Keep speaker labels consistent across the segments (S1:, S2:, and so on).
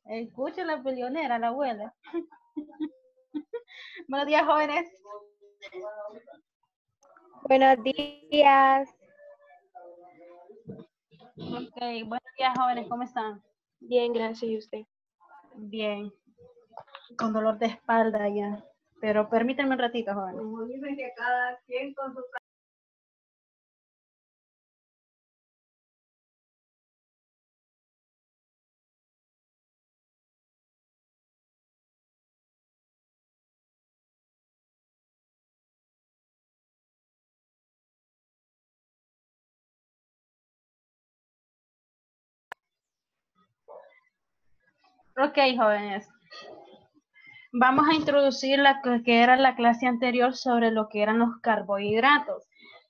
S1: Escucha la peleonera, la abuela. Buenos días, jóvenes.
S2: Buenos días.
S1: Ok, buenos días, jóvenes, ¿cómo están?
S2: Bien, gracias. ¿Y usted?
S1: Bien. Con dolor de espalda ya. Pero permítanme un ratito, jóvenes.
S3: Como dicen que cada quien con su...
S1: Ok, jóvenes. Vamos a introducir la que era la clase anterior sobre lo que eran los carbohidratos.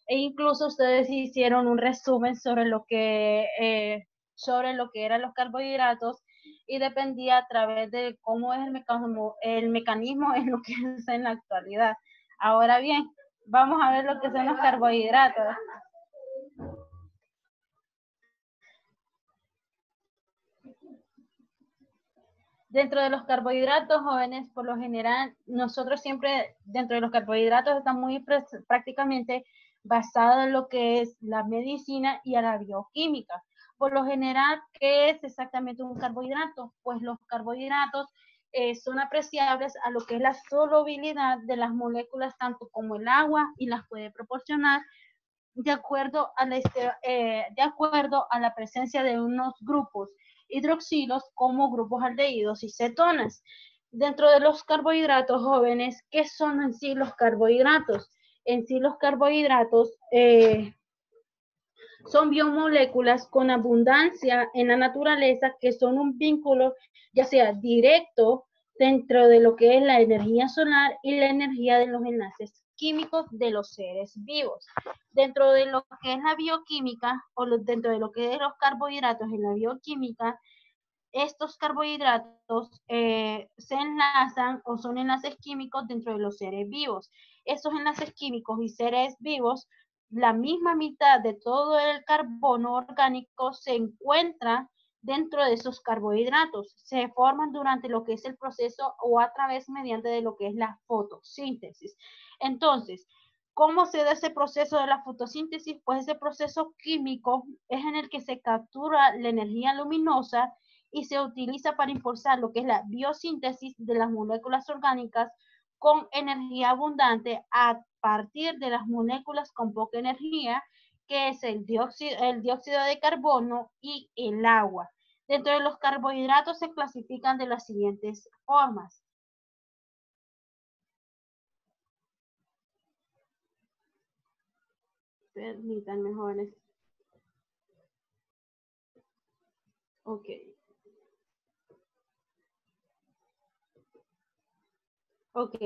S1: E incluso ustedes hicieron un resumen sobre lo que eran los carbohidratos y dependía a través de cómo es el mecanismo en lo que es en la actualidad. Ahora bien, vamos a ver lo que son los carbohidratos. Dentro de los carbohidratos, jóvenes, por lo general, nosotros siempre, dentro de los carbohidratos, está muy prácticamente basado en lo que es la medicina y a la bioquímica. Por lo general, ¿qué es exactamente un carbohidrato? Pues los carbohidratos son apreciables a lo que es la solubilidad de las moléculas, tanto como el agua, y las puede proporcionar de acuerdo a la presencia de unos grupos hidroxilos como grupos aldehídos y cetonas. Dentro de los carbohidratos, jóvenes, ¿qué son en sí los carbohidratos? En sí los carbohidratos son biomoléculas con abundancia en la naturaleza que son un vínculo ya sea directo dentro de lo que es la energía solar y la energía de los enlaces químicos de los seres vivos. Dentro de lo que es la bioquímica o dentro de lo que es los carbohidratos en la bioquímica, estos carbohidratos se enlazan o son enlaces químicos dentro de los seres vivos. Estos enlaces químicos y seres vivos, la misma mitad de todo el carbono orgánico se encuentra dentro de esos carbohidratos. Se forman durante lo que es el proceso o a través mediante de lo que es la fotosíntesis. Entonces, ¿cómo se da ese proceso de la fotosíntesis? Pues ese proceso químico es en el que se captura la energía luminosa y se utiliza para impulsar lo que es la biosíntesis de las moléculas orgánicas con energía abundante a partir de las moléculas con poca energía, que es el dióxido de carbono y el agua. Dentro de los carbohidratos se clasifican de las siguientes formas. Permítanme, jóvenes. Ok. Ok.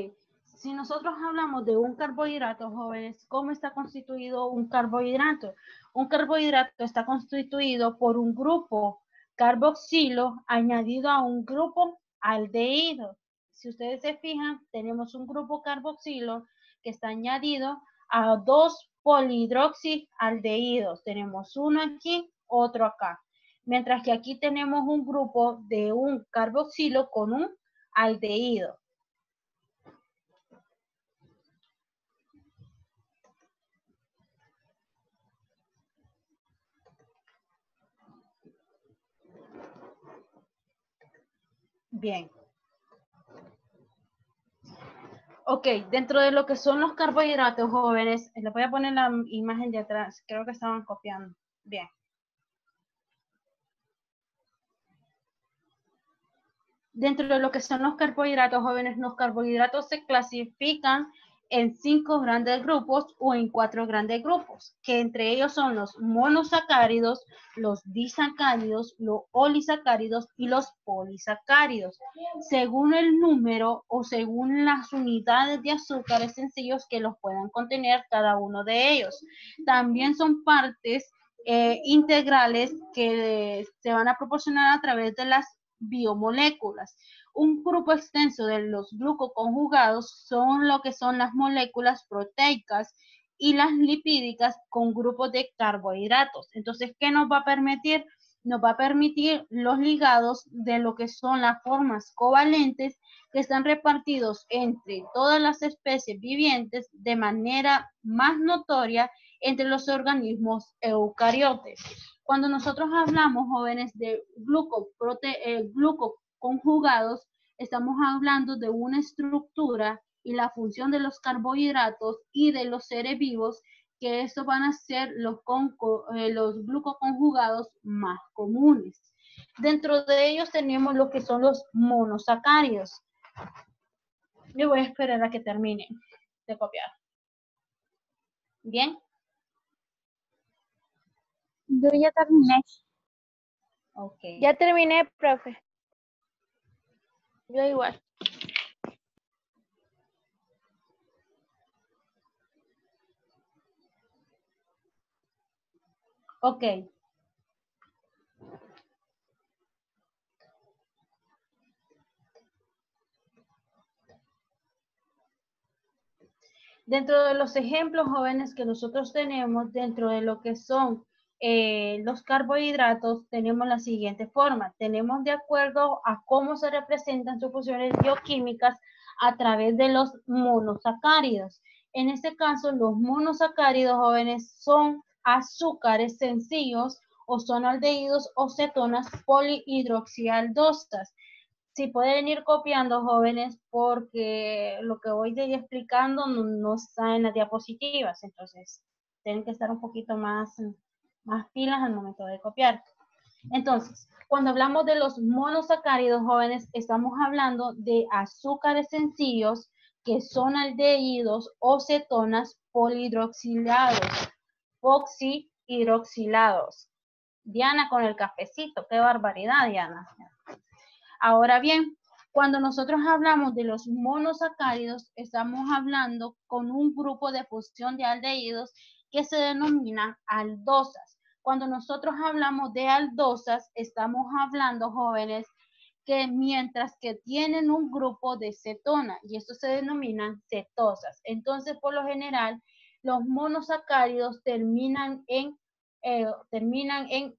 S1: Si nosotros hablamos de un carbohidrato, jóvenes, ¿cómo está constituido un carbohidrato? Un carbohidrato está constituido por un grupo carboxilo añadido a un grupo aldehído. Si ustedes se fijan, tenemos un grupo carboxilo que está añadido a dos polihidroxialdehídos. Tenemos uno aquí, otro acá. Mientras que aquí tenemos un grupo de un carboxilo con un aldehído. Bien. Ok, dentro de lo que son los carbohidratos, jóvenes, les voy a poner la imagen de atrás, creo que estaban copiando. Bien. Dentro de lo que son los carbohidratos, jóvenes, los carbohidratos se clasifican en 5 grandes grupos o en 4 grandes grupos, que entre ellos son los monosacáridos, los disacáridos, los olisacáridos y los polisacáridos, según el número o según las unidades de azúcares sencillos que los puedan contener cada uno de ellos. También son partes integrales que se van a proporcionar a través de las biomoléculas. Un grupo extenso de los glucoconjugados son lo que son las moléculas proteicas y las lipídicas con grupos de carbohidratos. Entonces, ¿qué nos va a permitir? Nos va a permitir los ligados de lo que son las formas covalentes que están repartidos entre todas las especies vivientes de manera más notoria entre los organismos eucariotes. Cuando nosotros hablamos, jóvenes, de glucoconjugados, estamos hablando de una estructura y la función de los carbohidratos y de los seres vivos, que estos van a ser los glucoconjugados más comunes. Dentro de ellos tenemos lo que son los monosacáridos. Yo voy a esperar a que termine de copiar. ¿Bien?
S2: Yo ya terminé.
S1: Ok.
S2: Ya terminé, profe. Yo igual.
S1: Ok. Dentro de los ejemplos, jóvenes, que nosotros tenemos dentro de lo que son los carbohidratos, tenemos la siguiente forma. Tenemos de acuerdo a cómo se representan sus funciones bioquímicas a través de los monosacáridos. En este caso, los monosacáridos, jóvenes, son azúcares sencillos o son aldehídos o cetonas polihidroxialdosas. Sí, pueden ir copiando, jóvenes, porque lo que voy de explicando no está en las diapositivas, entonces tienen que estar un poquito más pilas al momento de copiar. Entonces, cuando hablamos de los monosacáridos, jóvenes, estamos hablando de azúcares sencillos que son aldehídos o cetonas polihidroxilados, oxihidroxilados. Diana con el cafecito, qué barbaridad, Diana. Ahora bien, cuando nosotros hablamos de los monosacáridos, estamos hablando con un grupo de fusión de aldehídos que se denomina aldosas. Cuando nosotros hablamos de aldosas, estamos hablando, jóvenes, que mientras que tienen un grupo de cetona, y esto se denominan cetosas. Entonces, por lo general, los monosacáridos terminan en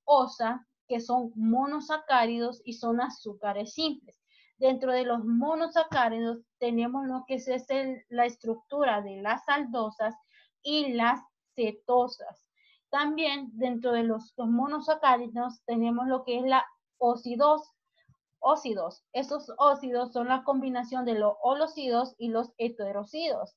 S1: osa, que son monosacáridos y son azúcares simples. Dentro de los monosacáridos tenemos lo que es la estructura de las aldosas y las cetosas. También dentro de los monosacáridos tenemos lo que es la óxidos. Esos óxidos son la combinación de los holocidos y los heterocidos.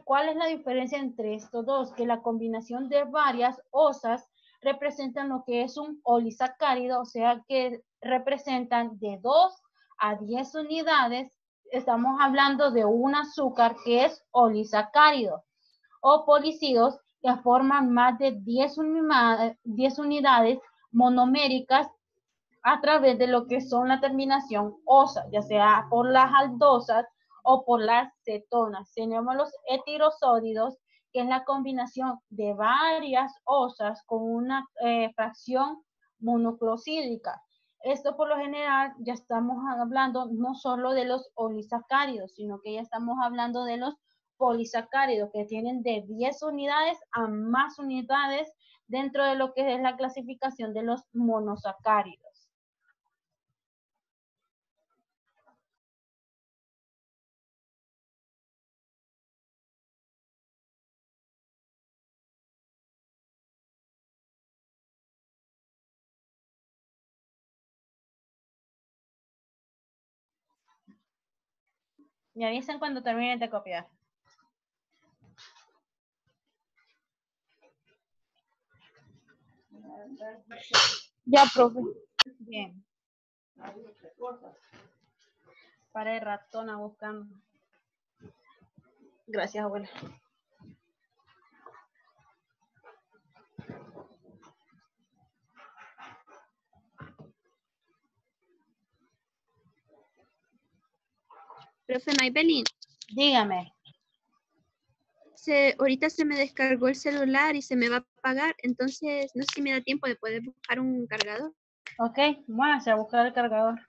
S1: ¿Cuál es la diferencia entre estos dos? Que la combinación de varias osas representan lo que es un olisacárido, o sea que representan de 2 a 10 unidades. Estamos hablando de un azúcar que es olisacárido, o policidos que forman más de 10 unidades monoméricas a través de lo que son la terminación osa, ya sea por las aldosas o por las cetonas. Tenemos los etirosódidos, que es la combinación de varias osas con una fracción monoclosídica. Esto por lo general ya estamos hablando no solo de los olisacáridos, sino que ya estamos hablando de los polisacáridos, que tienen de 10 unidades a más unidades dentro de lo que es la clasificación de los monosacáridos. Me avisan cuando terminen de copiar.
S2: Ya, profe.
S1: Bien. Para el ratona buscando. Gracias, abuela.
S4: Profe Maybelline,
S1: Dígame.
S4: ahorita se me descargó el celular y se me va a apagar, entonces no sé si me da tiempo de poder buscar un cargador.
S1: Ok, muévase a buscar el cargador.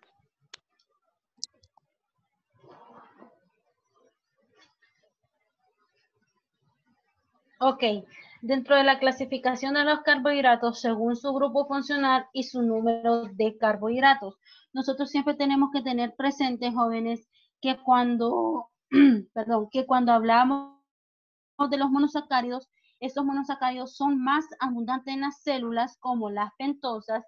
S1: Ok, dentro de la clasificación de los carbohidratos, según su grupo funcional y su número de carbohidratos, nosotros siempre tenemos que tener presentes, jóvenes, que cuando, perdón, que cuando hablamos de los monosacáridos, estos monosacáridos son más abundantes en las células como las pentosas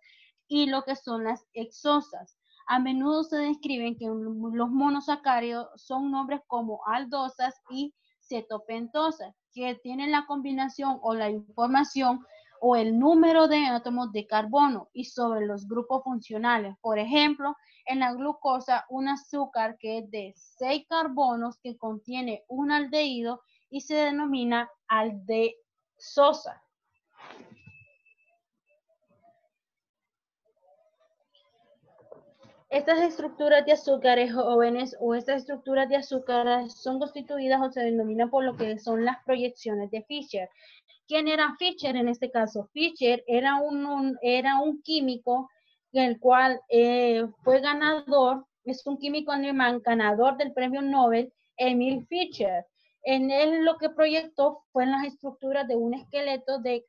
S1: y lo que son las hexosas. A menudo se describen que los monosacáridos son nombres como aldosas y cetopentosas, que tienen la combinación o la información o el número de átomos de carbono y sobre los grupos funcionales. Por ejemplo, en la glucosa, un azúcar que es de 6 carbonos que contiene un aldehído y se denomina aldesosa. Estas estructuras de azúcares jóvenes o estas estructuras de azúcares son constituidas o se denominan por lo que son las proyecciones de Fischer. ¿Quién era Fischer en este caso? Fischer era un químico el cual fue ganador, es un químico alemán ganador del premio Nobel, Emil Fischer. En él lo que proyectó fue en las estructuras de un esqueleto de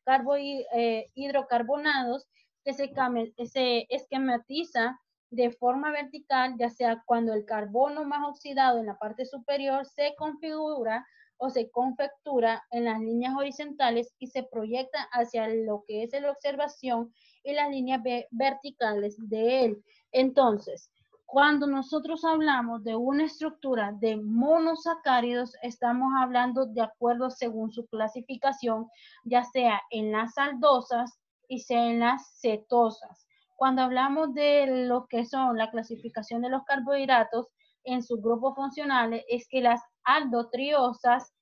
S1: hidrocarbonados que se esquematiza de forma vertical, ya sea cuando el carbono más oxidado en la parte superior se configura o se confectura en las líneas horizontales y se proyecta hacia lo que es la observación y las líneas verticales de él. Entonces, cuando nosotros hablamos de una estructura de monosacáridos, estamos hablando de acuerdo según su clasificación, ya sea en las aldosas y sea en las cetosas. Cuando hablamos de lo que son la clasificación de los carbohidratos en sus grupos funcionales, es que las aldotriosas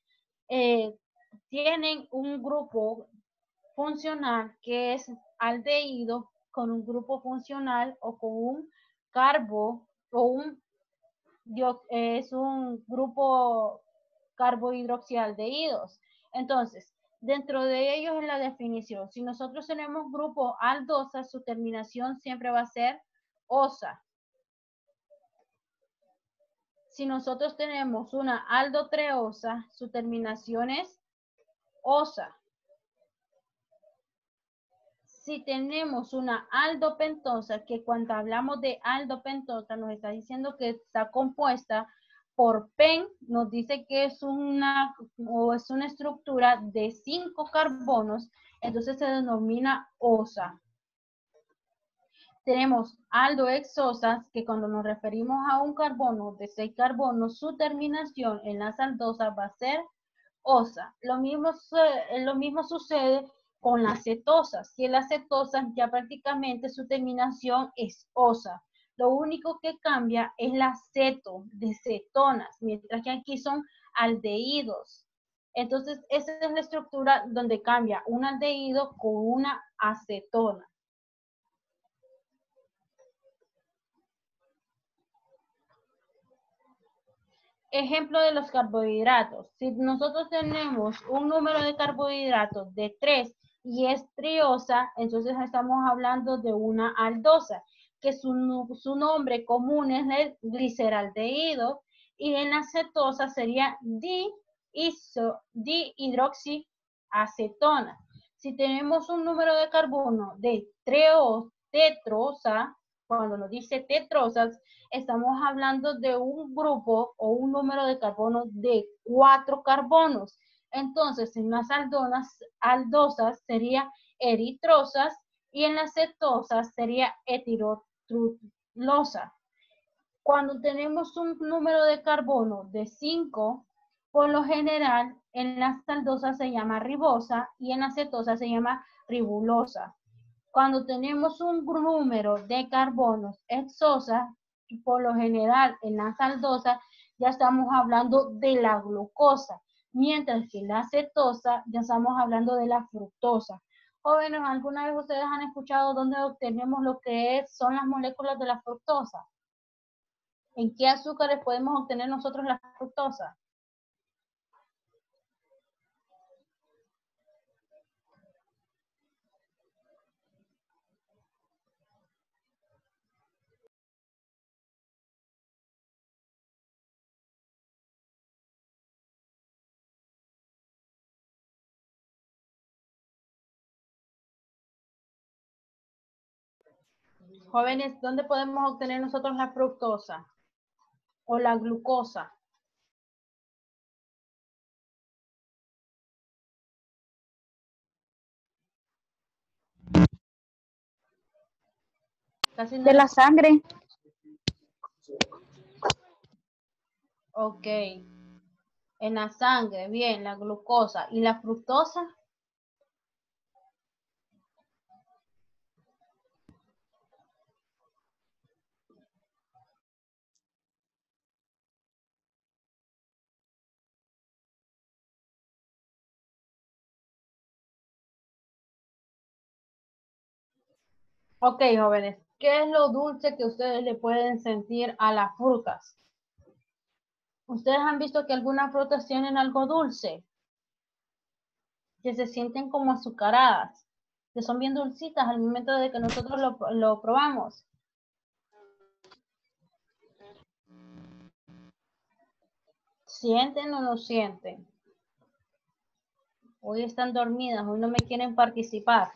S1: tienen un grupo funcional que es aldehído con un grupo funcional o con un carbo o es un grupo carbohidroxialdehídos. Entonces, Dentro de ellos es la definición. Si nosotros tenemos grupo aldosa, su terminación siempre va a ser osa. Si nosotros tenemos una aldotreosa, su terminación es osa. Si tenemos una aldopentosa, que cuando hablamos de aldopentosa nos está diciendo que está compuesta por pen, nos dice que es una estructura de 5 carbonos, entonces se denomina osa. Tenemos aldohexosas, que cuando nos referimos a un carbono de 6 carbonos, su terminación en las aldosas va a ser osa. Lo mismo sucede con las cetosas. Si las cetosas ya prácticamente su terminación es osa. Lo único que cambia es la ceto de cetonas, mientras que aquí son aldehídos. Entonces, esa es la estructura donde cambia un aldehído con una acetona. Ejemplo de los carbohidratos. Si nosotros tenemos un número de carbohidratos de 3 y es triosa, entonces estamos hablando de una aldosa, que su nombre común es el gliceraldehído, y en la cetosa sería dihidroxiacetona. Si tenemos un número de carbono de tetrosa, cuando nos dice tetrosas, estamos hablando de un grupo o un número de carbonos de 4 carbonos. Entonces, en las aldosas sería eritrosas y en las cetosas sería etirotrulosa. Cuando tenemos un número de carbono de 5, por lo general en las aldosas se llama ribosa y en las cetosas se llama ribulosa. Cuando tenemos un número de carbonos hexosa, por lo general en las aldosas ya estamos hablando de la glucosa, mientras que en la cetosa ya estamos hablando de la fructosa. Jóvenes, ¿alguna vez ustedes han escuchado dónde obtenemos lo que son las moléculas de la fructosa? ¿En qué azúcares podemos obtener nosotros la fructosa? Jóvenes, ¿dónde podemos obtener nosotros la fructosa o la glucosa? Casi no
S2: De la sangre.
S1: Ok, en la sangre, bien, la glucosa. ¿Y la fructosa? Ok, jóvenes, ¿qué es lo dulce que ustedes le pueden sentir a las frutas? ¿Ustedes han visto que algunas frutas tienen algo dulce? Que se sienten como azucaradas, que son bien dulcitas al momento de que nosotros lo probamos. ¿Sienten o no sienten? Hoy están dormidas, hoy no me quieren participar.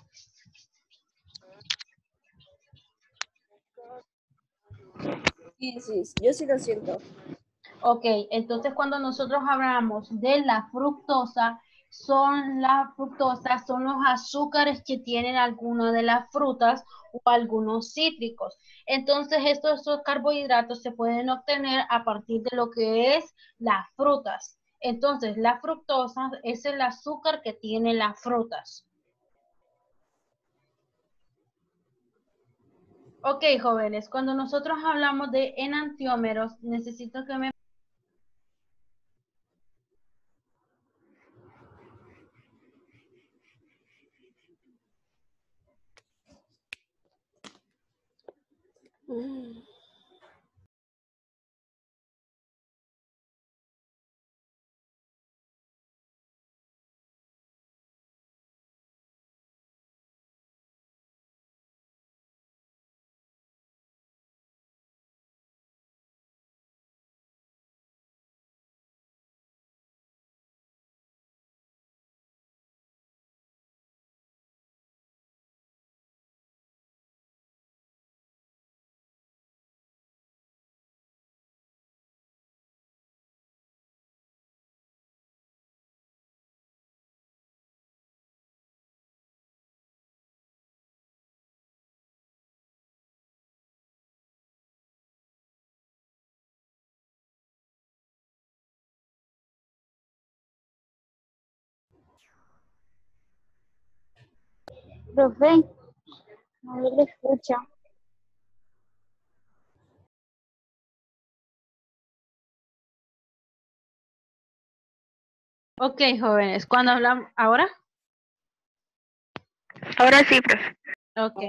S5: Sí, yo sí lo siento.
S1: Ok, entonces cuando nosotros hablamos de la fructosa, son los azúcares que tienen alguna de las frutas o algunos cítricos. Entonces estos carbohidratos se pueden obtener a partir de lo que es las frutas. Entonces la fructosa es el azúcar que tienen las frutas. Ok, jóvenes, cuando nosotros hablamos de enantiómeros, necesito que me
S2: Profe, no le escucha.
S1: Ok, jóvenes, cuando hablamos, ¿ahora?
S2: Ahora sí, profe.
S1: Ok.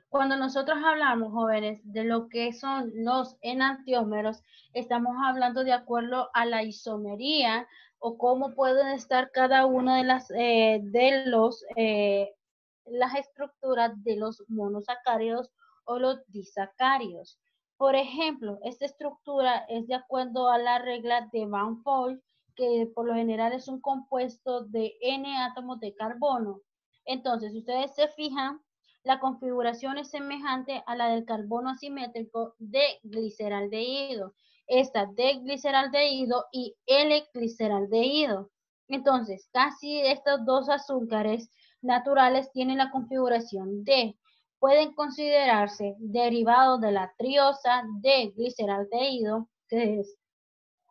S1: Cuando nosotros hablamos, jóvenes, de lo que son los enantiómeros, estamos hablando de acuerdo a la isomería o cómo pueden estar cada una de las estructuras de los monosacáridos o los disacáridos. Por ejemplo, esta estructura es de acuerdo a la regla de Van Hoff, que por lo general es un compuesto de N átomos de carbono. Entonces, ustedes se fijan, la configuración es semejante a la del carbono asimétrico de gliceraldehído. Esta de gliceraldehído y L-gliceraldehído. Entonces, casi estos dos azúcares naturales tienen la configuración D. Pueden considerarse derivados de la triosa de gliceraldehído, que es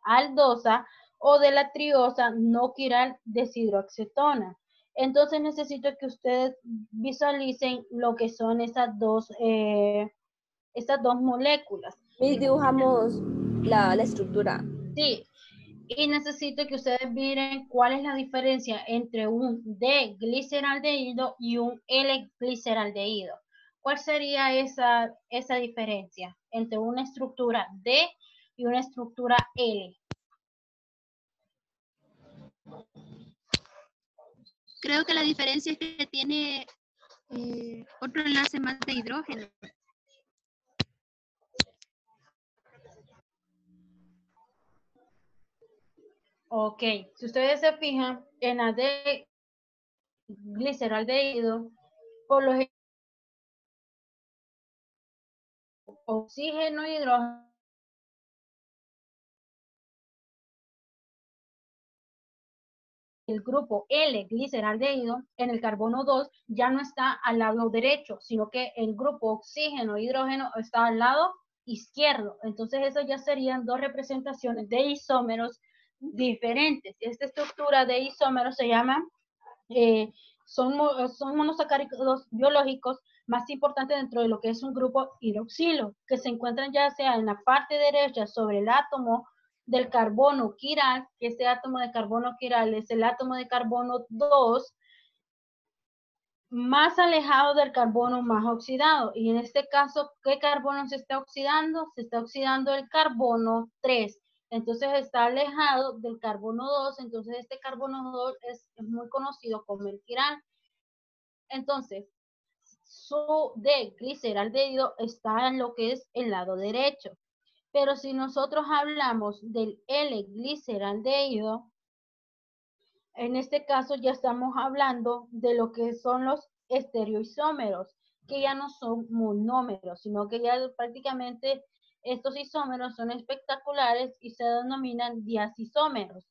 S1: aldosa, o de la triosa no quiral deshidroacetona. Entonces necesito que ustedes visualicen lo que son estas dos moléculas.
S5: Y dibujamos la estructura.
S1: Sí, y necesito que ustedes miren cuál es la diferencia entre un D-gliceraldehído y un L-gliceraldehído. ¿Cuál sería esa diferencia entre una estructura D y una estructura L?
S4: Creo que la diferencia es que tiene otro enlace más de hidrógeno.
S1: Ok, si ustedes se fijan, en la de gliceraldehído, por los oxígeno y hidrógeno, el grupo L-gliceraldehído en el carbono 2 ya no está al lado derecho, sino que el grupo oxígeno-hidrógeno está al lado izquierdo. Entonces, eso ya serían dos representaciones de isómeros diferentes. Esta estructura de isómeros se llama, son monosacáridos biológicos más importantes dentro de lo que es un grupo hidroxilo, que se encuentran ya sea en la parte derecha sobre el átomo del carbono quiral, que este átomo de carbono quiral es el átomo de carbono 2 más alejado del carbono más oxidado. Y en este caso, ¿qué carbono se está oxidando? Se está oxidando el carbono 3. Entonces está alejado del carbono 2. Entonces este carbono 2 es muy conocido como el quiral. Entonces, su D-gliceraldehído está en lo que es el lado derecho. Pero si nosotros hablamos del L-gliceraldehído, en este caso ya estamos hablando de lo que son los estereoisómeros, que ya no son monómeros, sino que ya prácticamente estos isómeros son espectaculares y se denominan diazisómeros.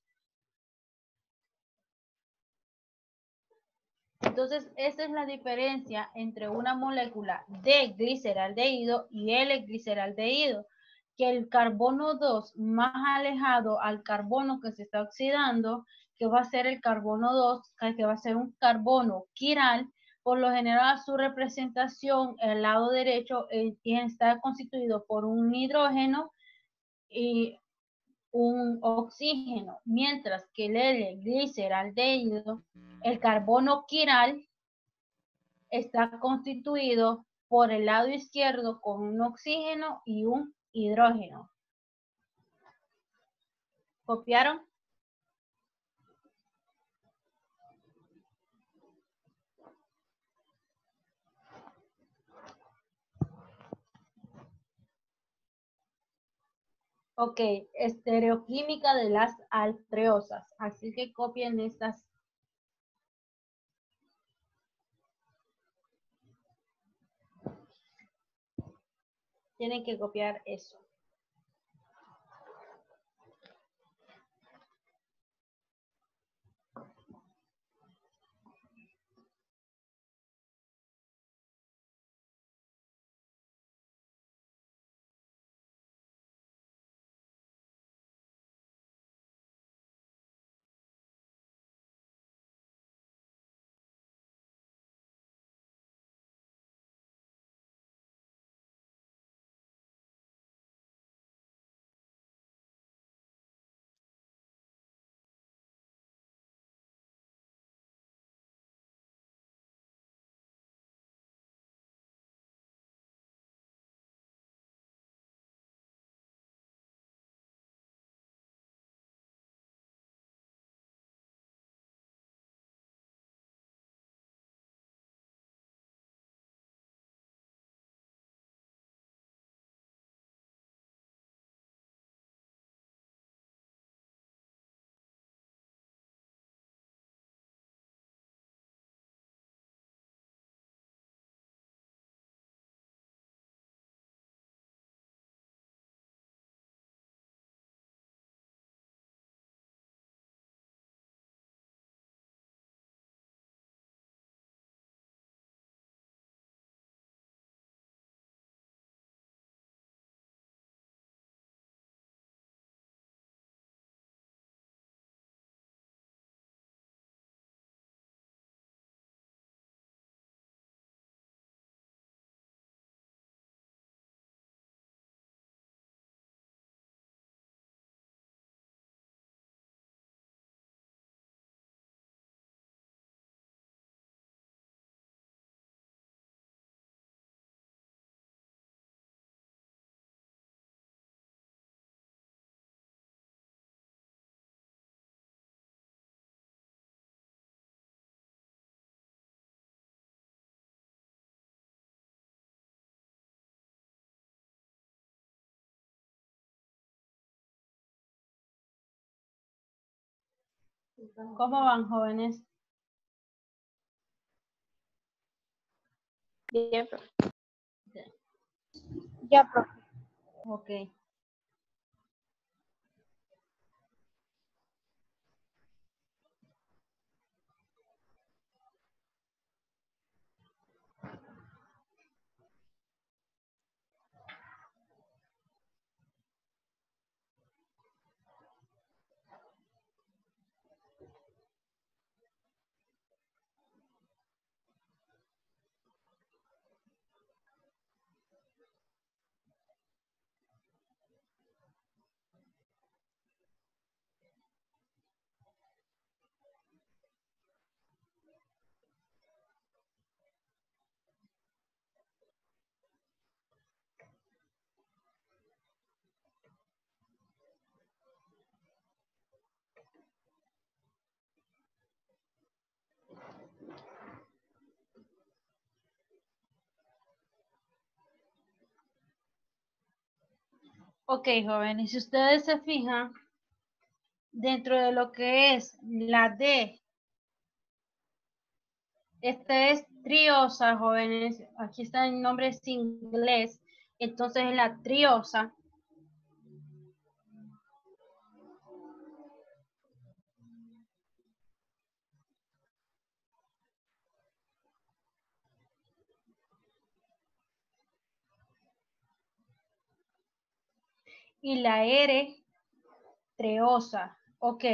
S1: Entonces, esa es la diferencia entre una molécula de gliceraldehído y L-gliceraldehído, que el carbono 2 más alejado al carbono que se está oxidando, que va a ser el carbono 2, que va a ser un carbono quiral, por lo general su representación, el lado derecho, está constituido por un hidrógeno y un oxígeno, mientras que el L-gliceraldehído, el carbono quiral, está constituido por el lado izquierdo con un oxígeno y un hidrógeno. ¿Copiaron? Ok, estereoquímica de las altreosas. Así que copien estas. Tienen que copiar eso. ¿Cómo van, jóvenes?
S2: Bien, profe.
S3: Ya, profe.
S1: Ok. Ok, jóvenes, si ustedes se fijan, dentro de lo que es la D, esta es triosa, jóvenes, aquí está el nombre en inglés, entonces es la triosa. Y la R treosa. Ok,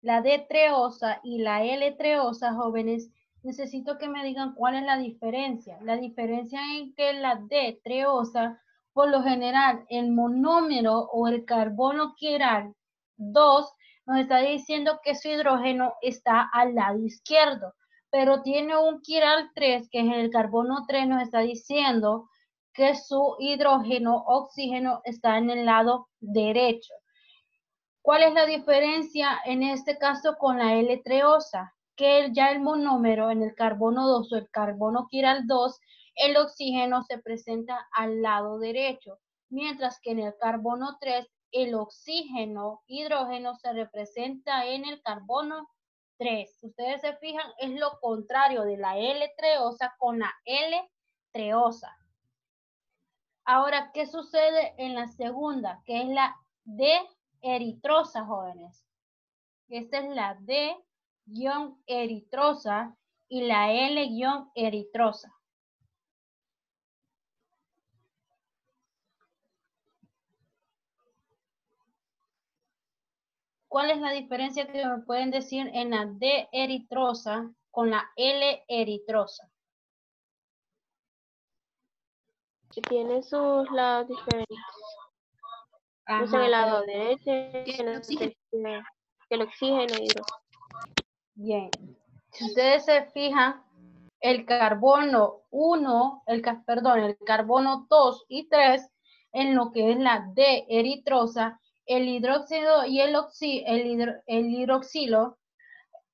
S1: la D treosa y la L treosa, jóvenes, necesito que me digan cuál es la diferencia. La diferencia en que la D treosa, por lo general, el monómero o el carbono quiral 2 nos está diciendo que su hidrógeno está al lado izquierdo, pero tiene un quiral 3, que es el carbono 3, nos está diciendo que su hidrógeno, oxígeno, está en el lado derecho. ¿Cuál es la diferencia en este caso con la L-treosa? Que ya el monómero en el carbono 2 o el carbono quiral 2, el oxígeno se presenta al lado derecho, mientras que en el carbono 3, el oxígeno, hidrógeno, se representa en el carbono 3. Si ustedes se fijan, es lo contrario de la L-treosa con la L-treosa. Ahora, ¿qué sucede en la segunda? Que es la D-eritrosa, jóvenes. Esta es la D-eritrosa y la L-eritrosa. ¿Cuál es la diferencia que me pueden decir en la D-eritrosa con la L-eritrosa?
S2: Que tiene sus lados diferentes.
S1: Ajá,
S2: Usa el lado
S1: pero
S2: derecho
S4: Que
S2: que
S4: el oxígeno.
S2: el oxígeno y hidrógeno.
S1: bien. Si ustedes se fijan, el carbono 1, el carbono 2 y 3, en lo que es la D-eritrosa, el hidróxido y el hidroxilo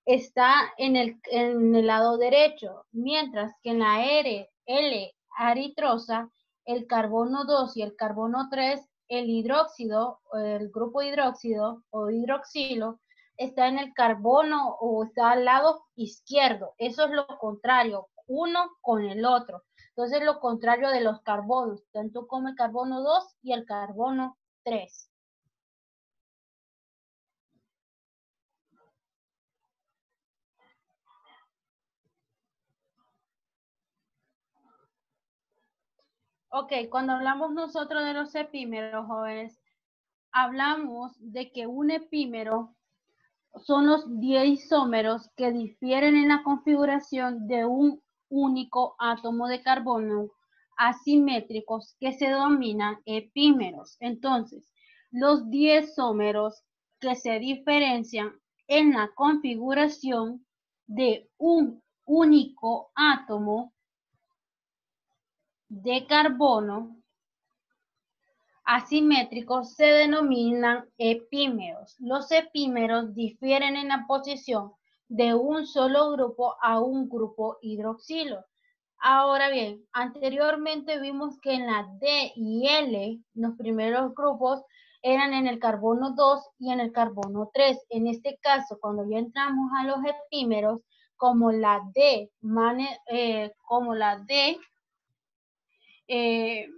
S1: está en el lado derecho, mientras que en la L-eritrosa, el carbono 2 y el carbono 3, el hidróxido, el grupo hidróxido o hidroxilo, está en el carbono o está al lado izquierdo. Eso es lo contrario, uno con el otro. Entonces, lo contrario de los carbonos, tanto como el carbono 2 y el carbono 3. Ok, cuando hablamos nosotros de los epímeros, jóvenes, hablamos de que un epímero son los 10 isómeros que difieren en la configuración de un único átomo de carbono asimétricos que se denominan epímeros. Entonces, los 10 isómeros que se diferencian en la configuración de un único átomo de carbono asimétricos se denominan epímeros. Los epímeros difieren en la posición de un solo grupo a un grupo hidroxilo. Ahora bien, anteriormente vimos que en la D y L, los primeros grupos, eran en el carbono 2 y en el carbono 3. En este caso, cuando ya entramos a los epímeros, como la D, eh,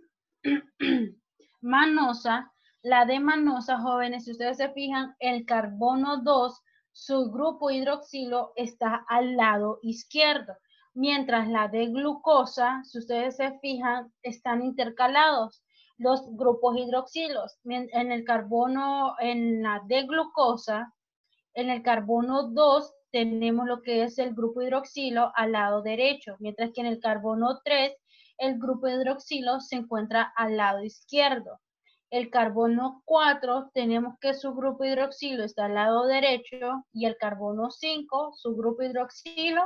S1: manosa, la D manosa, jóvenes, si ustedes se fijan, el carbono 2, su grupo hidroxilo está al lado izquierdo, mientras la D glucosa, si ustedes se fijan, están intercalados los grupos hidroxilos. En el carbono, en la D glucosa, en el carbono 2 tenemos lo que es el grupo hidroxilo al lado derecho, mientras que en el carbono 3 el grupo hidroxilo se encuentra al lado izquierdo. El carbono 4 tenemos que su grupo hidroxilo está al lado derecho y el carbono 5, su grupo hidroxilo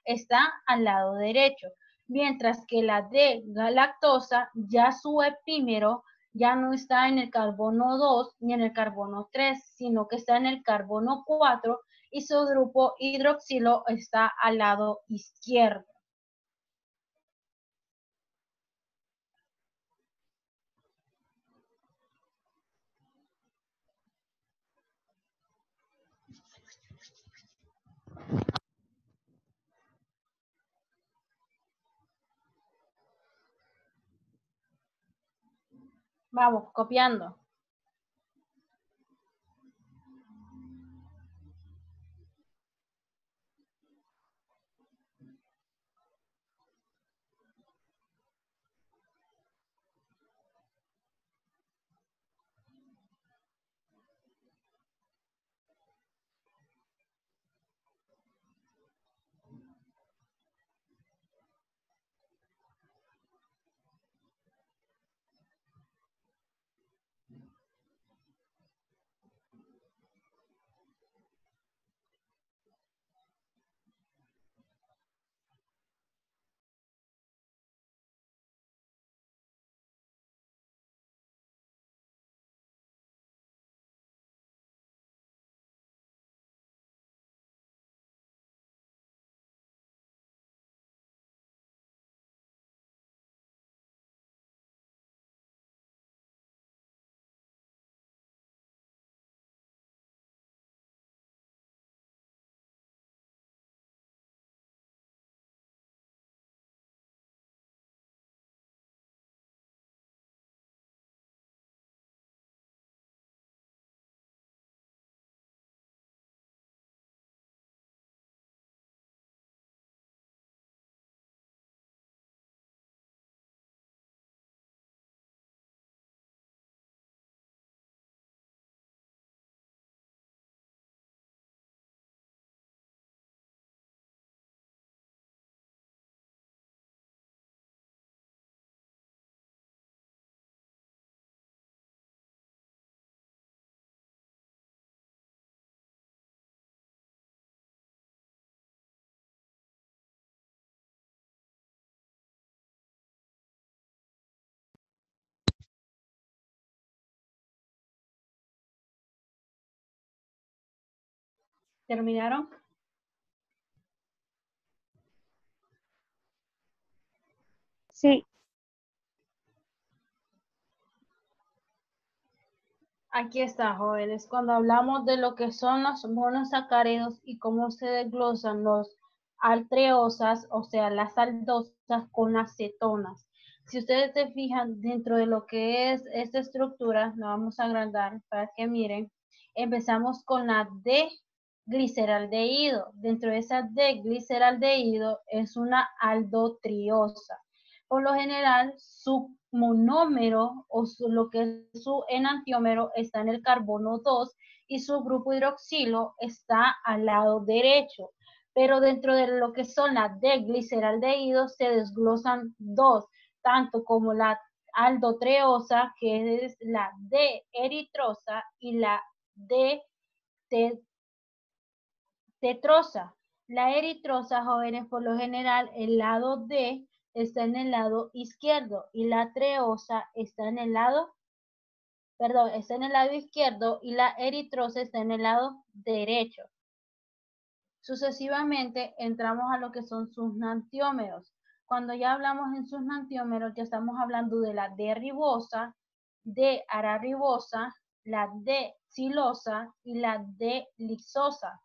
S1: está al lado derecho. Mientras que la D galactosa, ya su epímero ya no está en el carbono 2 ni en el carbono 3, sino que está en el carbono 4 y su grupo hidroxilo está al lado izquierdo. Vamos, copiando. ¿Terminaron?
S2: Sí.
S1: Aquí está, jóvenes. Cuando hablamos de lo que son los monosacáridos y cómo se desglosan los altreosas, o sea, las aldosas con las cetonas. Si ustedes se fijan dentro de lo que es esta estructura, la vamos a agrandar para que miren. Empezamos con la D-gliceraldehído. Dentro de esa D-gliceraldehído es una aldotriosa. Por lo general, su monómero o lo que es su enantiómero está en el carbono 2 y su grupo hidroxilo está al lado derecho. Pero dentro de lo que son las D-gliceraldehídos se desglosan dos, tanto como la aldotreosa, que es la D-eritrosa, y la D-tetrosa. La eritrosa, jóvenes, por lo general, el lado D está en el lado izquierdo y la treosa está en el lado, perdón, está en el lado izquierdo y la eritrosa está en el lado derecho. Sucesivamente entramos a lo que son sus nantiómeros. Cuando ya hablamos en sus nantiómeros, ya estamos hablando de la D ribosa, D ara ribosa, la D-silosa y la D-lixosa.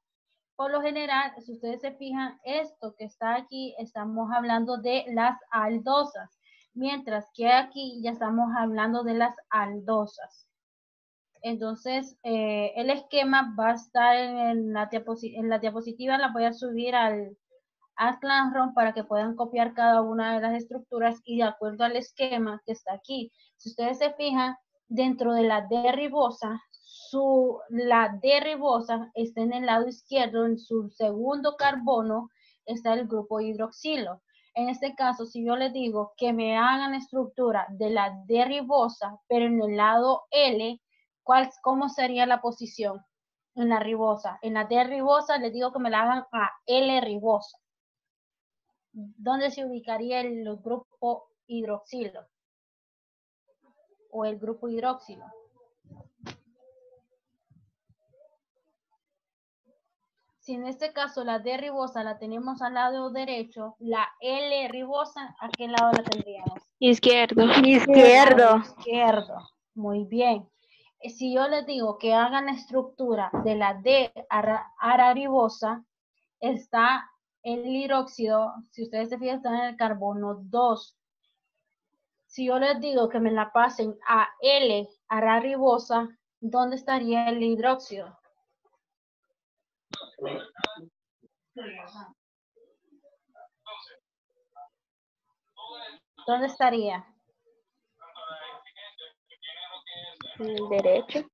S1: Por lo general, si ustedes se fijan, esto que está aquí, estamos hablando de las aldosas, mientras que aquí ya estamos hablando de las aldosas. Entonces, el esquema va a estar en la diapositiva, la voy a subir al Classroom para que puedan copiar cada una de las estructuras y de acuerdo al esquema que está aquí. Si ustedes se fijan, dentro de la D ribosa, la D ribosa está en el lado izquierdo, en su segundo carbono está el grupo hidroxilo. En este caso, si yo les digo que me hagan la estructura de la D ribosa, pero en el lado L, ¿cómo sería la posición en la ribosa? En la D ribosa les digo que me la hagan a L ribosa. ¿Dónde se ubicaría el grupo hidroxilo? O el grupo hidroxilo. Si en este caso la D ribosa la tenemos al lado derecho, la L ribosa, ¿a qué lado la tendríamos?
S2: Izquierdo.
S1: Izquierdo. Izquierdo. Muy bien. Si yo les digo que hagan la estructura de la D ribosa, está el hidróxido, si ustedes se fijan, está en el carbono 2. Si yo les digo que me la pasen a L ribosa, ¿dónde estaría el hidróxido? ¿Dónde estaría?
S2: Derecho.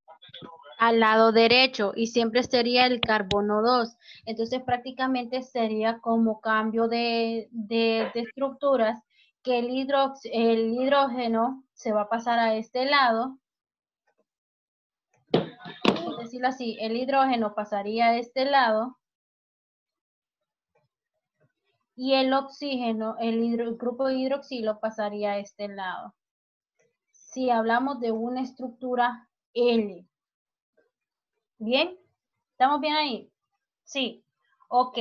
S1: Al lado derecho y siempre sería el carbono 2. Entonces prácticamente sería como cambio de estructuras que el hidrógeno se va a pasar a este lado. Por decirlo así, el hidrógeno pasaría a este lado y el oxígeno, el grupo de hidroxilo pasaría a este lado. Si hablamos de una estructura L. ¿Bien? ¿Estamos bien ahí? Sí. Ok.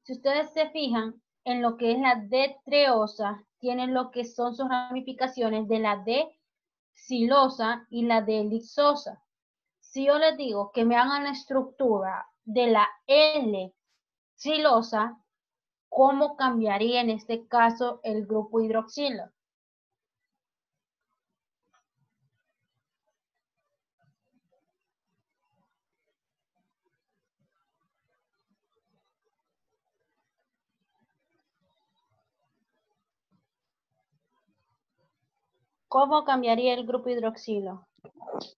S1: Si ustedes se fijan en lo que es la D-treosa, tienen lo que son sus ramificaciones de la D-silosa y la D-lixosa. Si yo les digo que me hagan la estructura de la L-silosa, ¿cómo cambiaría en este caso el grupo hidroxilo? ¿Cómo cambiaría el grupo hidroxilo?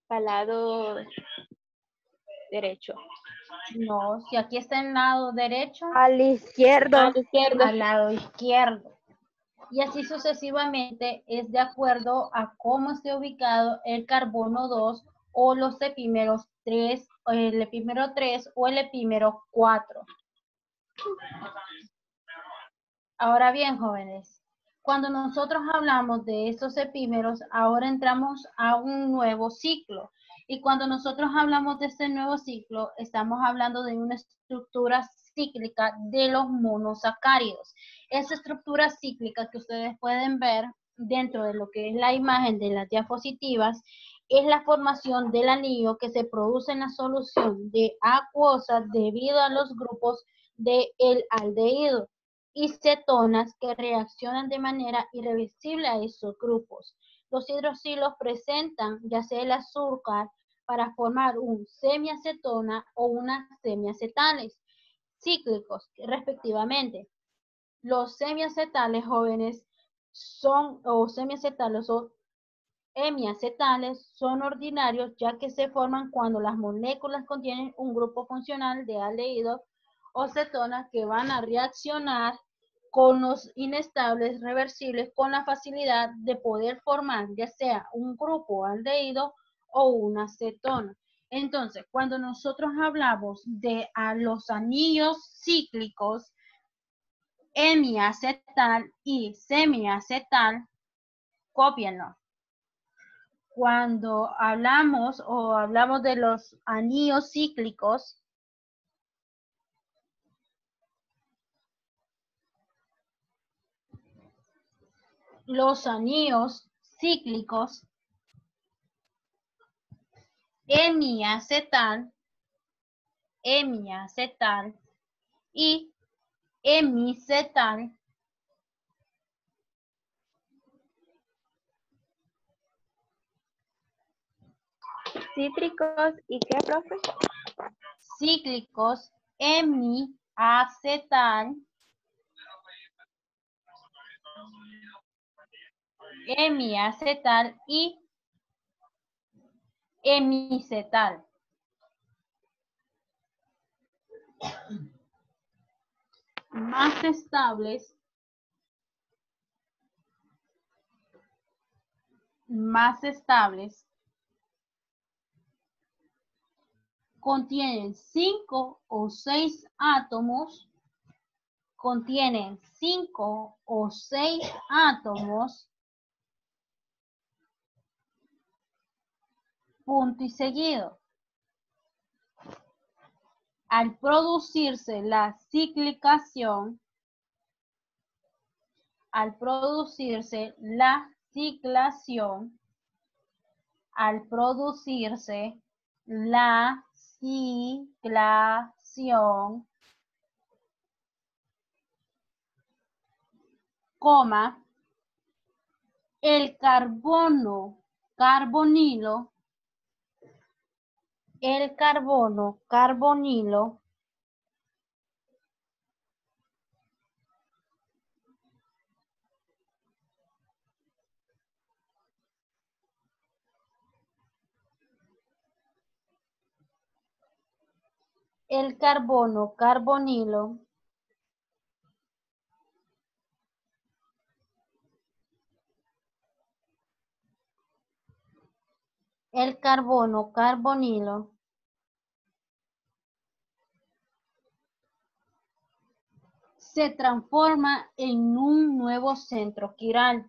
S2: Al lado derecho.
S1: No, si aquí está en el lado derecho,
S5: Al izquierdo.
S2: Al izquierdo.
S1: al lado izquierdo. Y así sucesivamente es de acuerdo a cómo esté ubicado el carbono 2 o los epímeros 3, el epímero 3 o el epímero 4. Ahora bien, jóvenes, cuando nosotros hablamos de estos epímeros, ahora entramos a un nuevo ciclo. Y cuando nosotros hablamos de este nuevo ciclo, estamos hablando de una estructura cíclica de los monosacáridos. Esa estructura cíclica que ustedes pueden ver dentro de lo que es la imagen de las diapositivas, es la formación del anillo que se produce en la solución de acuosa debido a los grupos del aldehído y cetonas que reaccionan de manera irreversible a esos grupos. Los hidroxilos presentan ya sea el azúcar para formar un semiacetona o unas semiacetales cíclicos, respectivamente. Los semiacetales jóvenes semiacetales o hemiacetales son ordinarios ya que se forman cuando las moléculas contienen un grupo funcional de aldehído o cetonas que van a reaccionar con los inestables reversibles con la facilidad de poder formar ya sea un grupo aldehído o una cetona. Entonces, cuando nosotros hablamos de los anillos cíclicos, hemiacetal y semiacetal, cópienlo. Cuando hablamos de los anillos cíclicos, hemiacetal y hemicetal.
S2: Cítricos y qué, profe?
S1: Cíclicos, hemiacetal, y hemicetal. Más estables, contienen 5 o 6 átomos, punto y seguido. Al producirse la ciclización, coma, el carbono carbonilo se transforma en un nuevo centro quiral.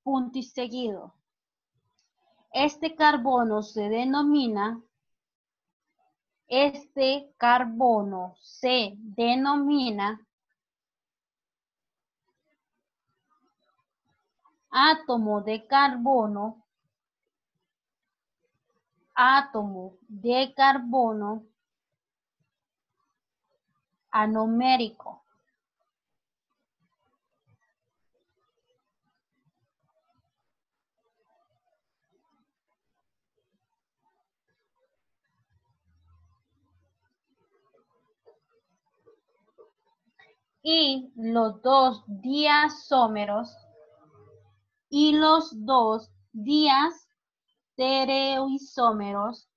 S1: Punto y seguido. Este carbono se denomina átomo de carbono anomérico. Y los dos diazómeros y los dos diastereoisómeros,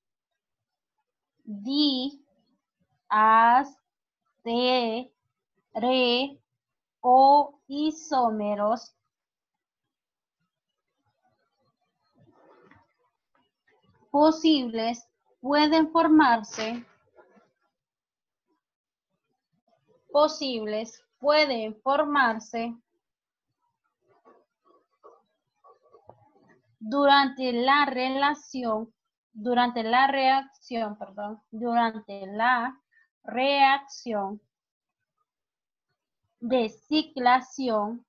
S1: diastereoisómeros, posibles pueden formarse durante la reacción de ciclación,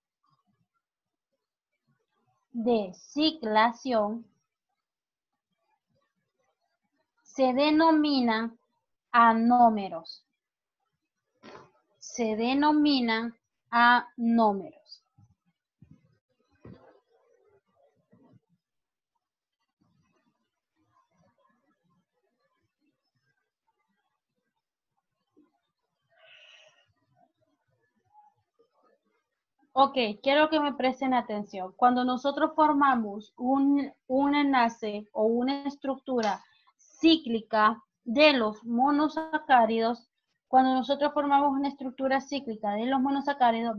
S1: se denominan anómeros. Ok, quiero que me presten atención. Cuando nosotros formamos un enlace o una estructura cíclica de los monosacáridos,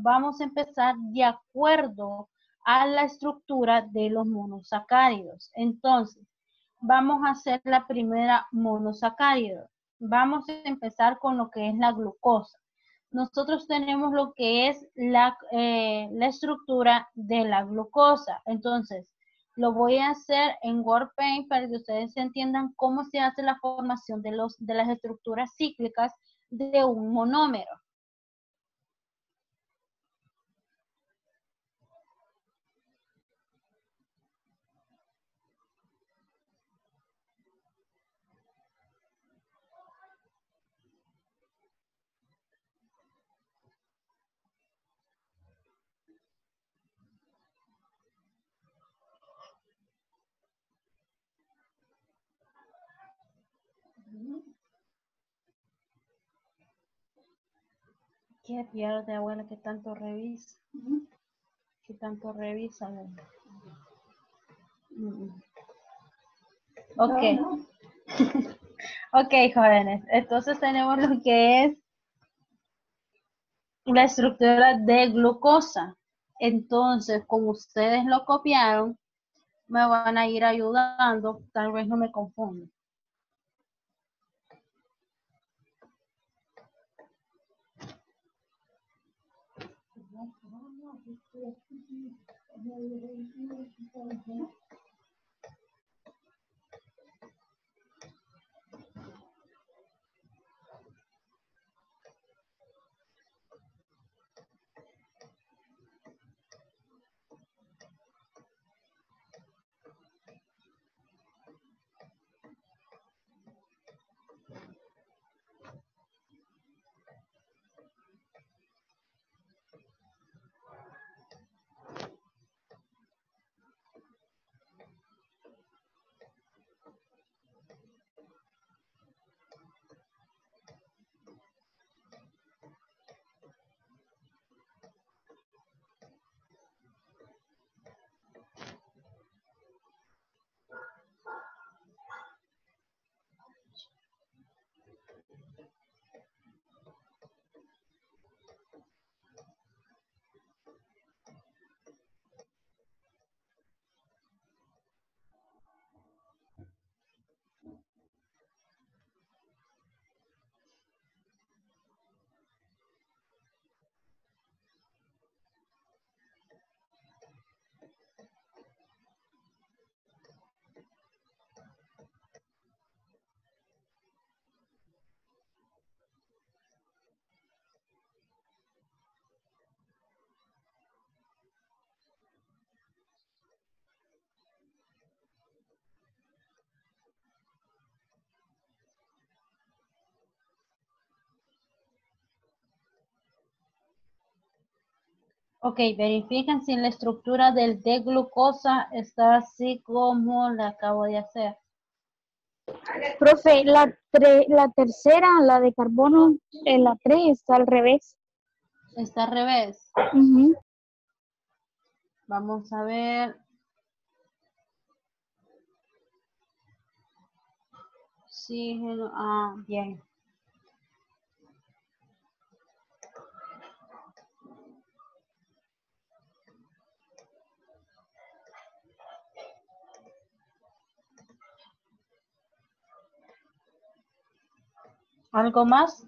S1: vamos a empezar de acuerdo a la estructura de los monosacáridos. Entonces, vamos a hacer la primera monosacárido. Vamos a empezar con lo que es la glucosa. Nosotros tenemos lo que es la estructura de la glucosa. Entonces, Lo voy a hacer en WordPaint para que ustedes entiendan cómo se hace la formación de las estructuras cíclicas de un monómero. ¿Qué pierde, abuela? ¿Qué tanto revisa? ¿Qué tanto revisa? Ok. Ok, jóvenes. Entonces tenemos lo que es la estructura de glucosa. Entonces, como ustedes lo copiaron, me van a ir ayudando. Tal vez no me confundo. Ok, verifiquen si la estructura del D-glucosa está así como la acabo de hacer.
S6: Profe, la tercera, la de carbono, en la 3 está al revés.
S1: Está al revés.
S6: Ujú.
S1: Vamos a ver. Sí, bien. ¿Algo más?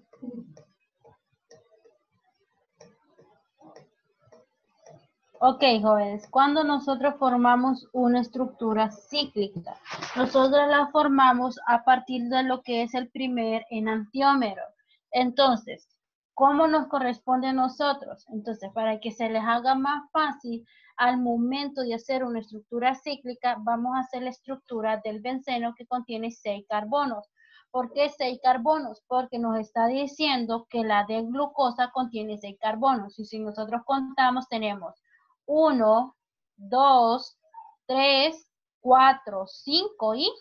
S1: Ok, jóvenes, cuando nosotros formamos una estructura cíclica, nosotros la formamos a partir de lo que es el primer enantiómero. Entonces, ¿cómo nos corresponde a nosotros? Entonces, para que se les haga más fácil, al momento de hacer una estructura cíclica, vamos a hacer la estructura del benceno que contiene 6 carbonos. ¿Por qué 6 carbonos? Porque nos está diciendo que la D-glucosa contiene 6 carbonos. Y si nosotros contamos, tenemos 1, 2, 3, 4, 5 y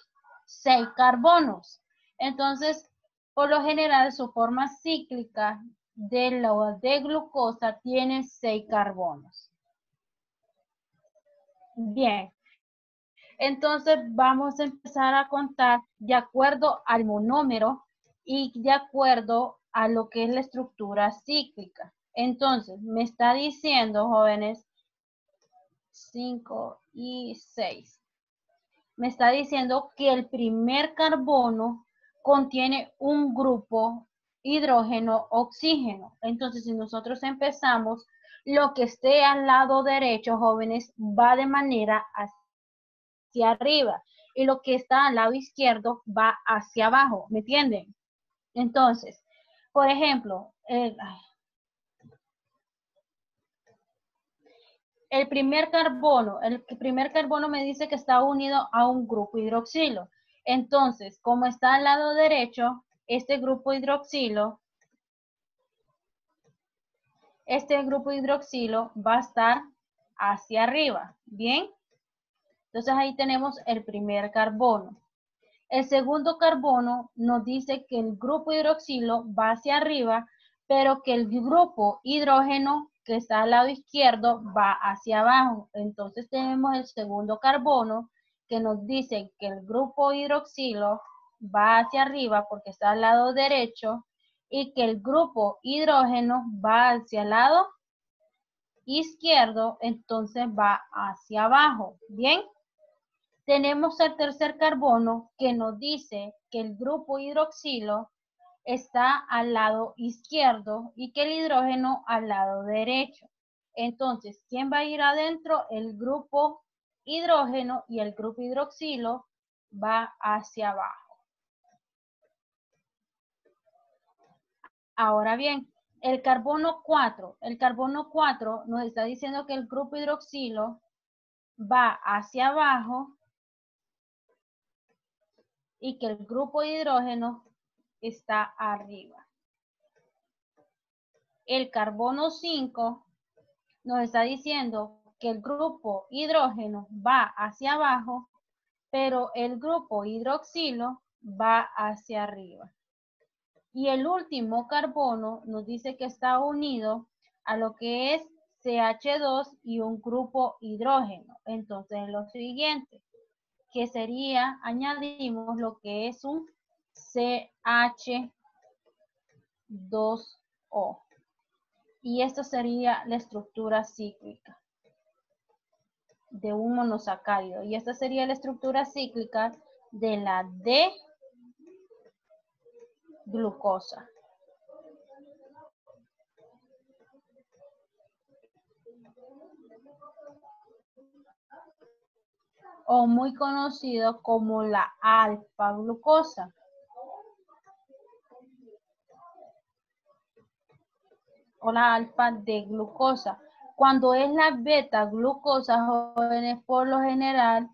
S1: 6 carbonos. Entonces, por lo general, su forma cíclica de la de glucosa tiene 6 carbonos. Bien. Entonces, vamos a empezar a contar de acuerdo al monómero y de acuerdo a lo que es la estructura cíclica. Entonces, me está diciendo, jóvenes, 5 y 6. Me está diciendo que el primer carbono contiene un grupo hidrógeno-oxígeno. Entonces, si nosotros empezamos, lo que esté al lado derecho, jóvenes, va de manera hacia arriba. Y lo que está al lado izquierdo va hacia abajo. ¿Me entienden? Entonces, por ejemplo, el primer carbono me dice que está unido a un grupo hidroxilo. Entonces, como está al lado derecho, este grupo hidroxilo va a estar hacia arriba. ¿Bien? Entonces ahí tenemos el primer carbono. El segundo carbono nos dice que el grupo hidroxilo va hacia arriba, pero que el grupo hidrógeno que está al lado izquierdo va hacia abajo. Entonces tenemos el segundo carbono que nos dice que el grupo hidroxilo va hacia arriba porque está al lado derecho y que el grupo hidrógeno va hacia el lado izquierdo, entonces va hacia abajo. ¿Bien? Tenemos el tercer carbono que nos dice que el grupo hidroxilo está al lado izquierdo y que el hidrógeno al lado derecho. Entonces, ¿quién va a ir adentro? El grupo hidrógeno y el grupo hidroxilo va hacia abajo. Ahora bien, el carbono 4 nos está diciendo que el grupo hidroxilo va hacia abajo y que el grupo de hidrógeno está arriba. El carbono 5 nos está diciendo que el grupo hidrógeno va hacia abajo, pero el grupo hidroxilo va hacia arriba. Y el último carbono nos dice que está unido a lo que es CH2 y un grupo hidrógeno. Entonces, lo siguiente, que sería, añadimos lo que es un CH2O. Y esta sería la estructura cíclica de un monosacárido. Y esta sería la estructura cíclica de la D-glucosa. O muy conocido como la alfa-glucosa. O la alfa-D-glucosa. Cuando es la beta-glucosa, jóvenes, por lo general,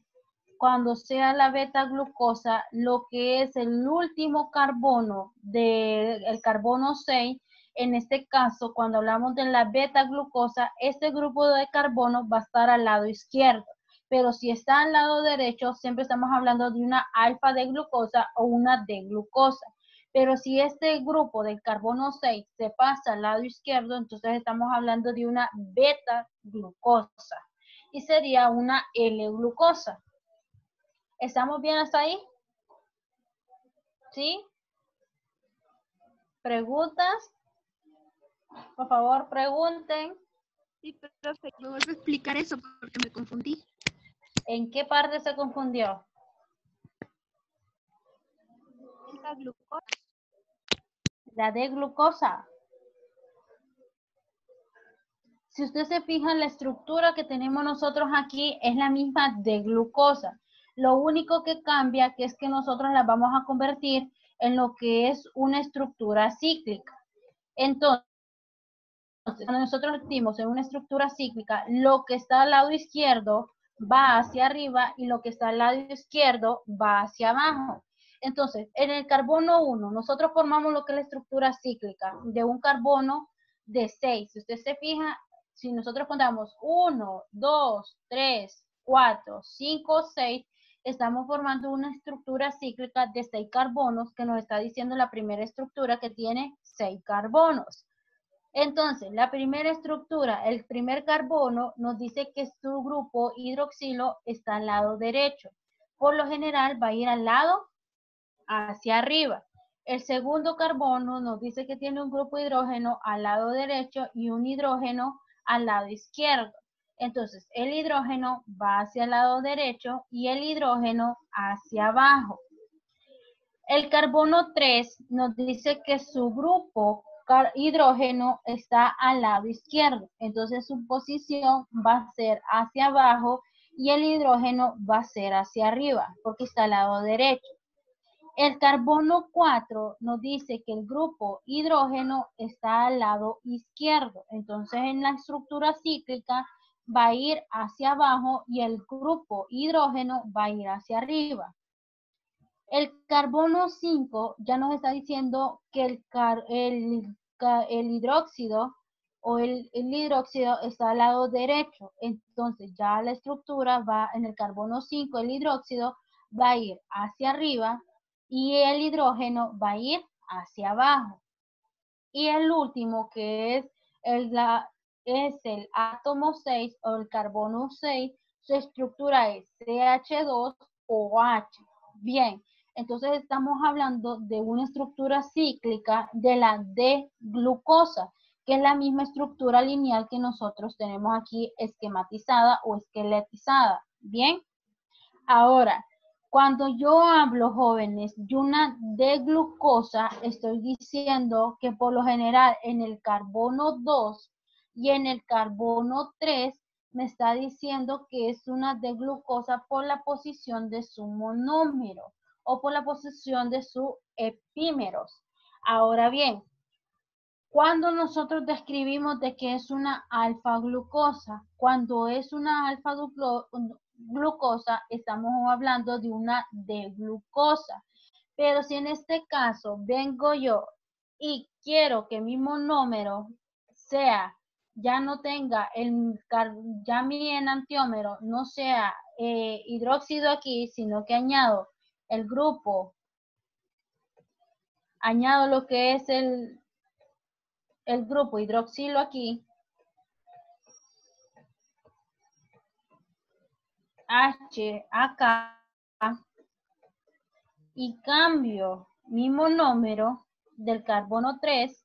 S1: cuando sea la beta-glucosa, lo que es el último carbono del carbono 6, en este caso, cuando hablamos de la beta-glucosa, este grupo de carbono va a estar al lado izquierdo. Pero si está al lado derecho, siempre estamos hablando de una alfa de glucosa o una D-glucosa. Pero si este grupo del carbono 6 se pasa al lado izquierdo, entonces estamos hablando de una beta-glucosa. Y sería una L-glucosa. ¿Estamos bien hasta ahí? ¿Sí? ¿Preguntas? Por favor, pregunten.
S4: Sí, profe, ¿me vuelve a explicar eso porque me confundí?
S1: ¿En qué parte se confundió?
S4: La glucosa.
S1: La D-glucosa. Si usted se fija en la estructura que tenemos nosotros aquí, es la misma de glucosa. Lo único que cambia que es que nosotros la vamos a convertir en lo que es una estructura cíclica. Entonces, cuando nosotros decimos en una estructura cíclica, lo que está al lado izquierdo va hacia arriba y lo que está al lado izquierdo va hacia abajo. Entonces, en el carbono 1, nosotros formamos lo que es la estructura cíclica de un carbono de 6. Si usted se fija, si nosotros contamos 1, 2, 3, 4, 5, 6, estamos formando una estructura cíclica de 6 carbonos que nos está diciendo la primera estructura que tiene 6 carbonos. Entonces, la primera estructura, el primer carbono, nos dice que su grupo hidroxilo está al lado derecho. Por lo general, va a ir al lado hacia arriba. El segundo carbono nos dice que tiene un grupo hidrógeno al lado derecho y un hidrógeno al lado izquierdo. Entonces, el hidrógeno va hacia el lado derecho y el hidrógeno hacia abajo. El carbono 3 nos dice que su grupo hidrógeno está al lado izquierdo. Entonces, su posición va a ser hacia abajo y el hidrógeno va a ser hacia arriba porque está al lado derecho. El carbono 4 nos dice que el grupo hidrógeno está al lado izquierdo. Entonces, en la estructura cíclica va a ir hacia abajo y el grupo hidrógeno va a ir hacia arriba. El carbono 5 ya nos está diciendo que el hidróxido o el hidróxido está al lado derecho. Entonces, ya la estructura va en el carbono 5, el hidróxido va a ir hacia arriba y el hidrógeno va a ir hacia abajo. Y el último, que es el átomo 6 o el carbono 6, su estructura es CH2OH. Bien, entonces estamos hablando de una estructura cíclica de la D-glucosa, que es la misma estructura lineal que nosotros tenemos aquí esquematizada o esqueletizada. Bien, ahora, cuando yo hablo, jóvenes, de una D-glucosa, estoy diciendo que por lo general en el carbono 2 y en el carbono 3 me está diciendo que es una D-glucosa por la posición de su monómero o por la posición de sus epímeros. Ahora bien, cuando nosotros describimos de que es una alfa-glucosa, cuando es una alfa-glucosa, estamos hablando de una D-glucosa. Pero si en este caso vengo yo y quiero que mi monómero sea, ya no tenga, ya mi enantiómero no sea hidróxido aquí, sino que añado el grupo, añado lo que es el grupo hidroxilo aquí, H acá, y cambio mi monómero del carbono 3,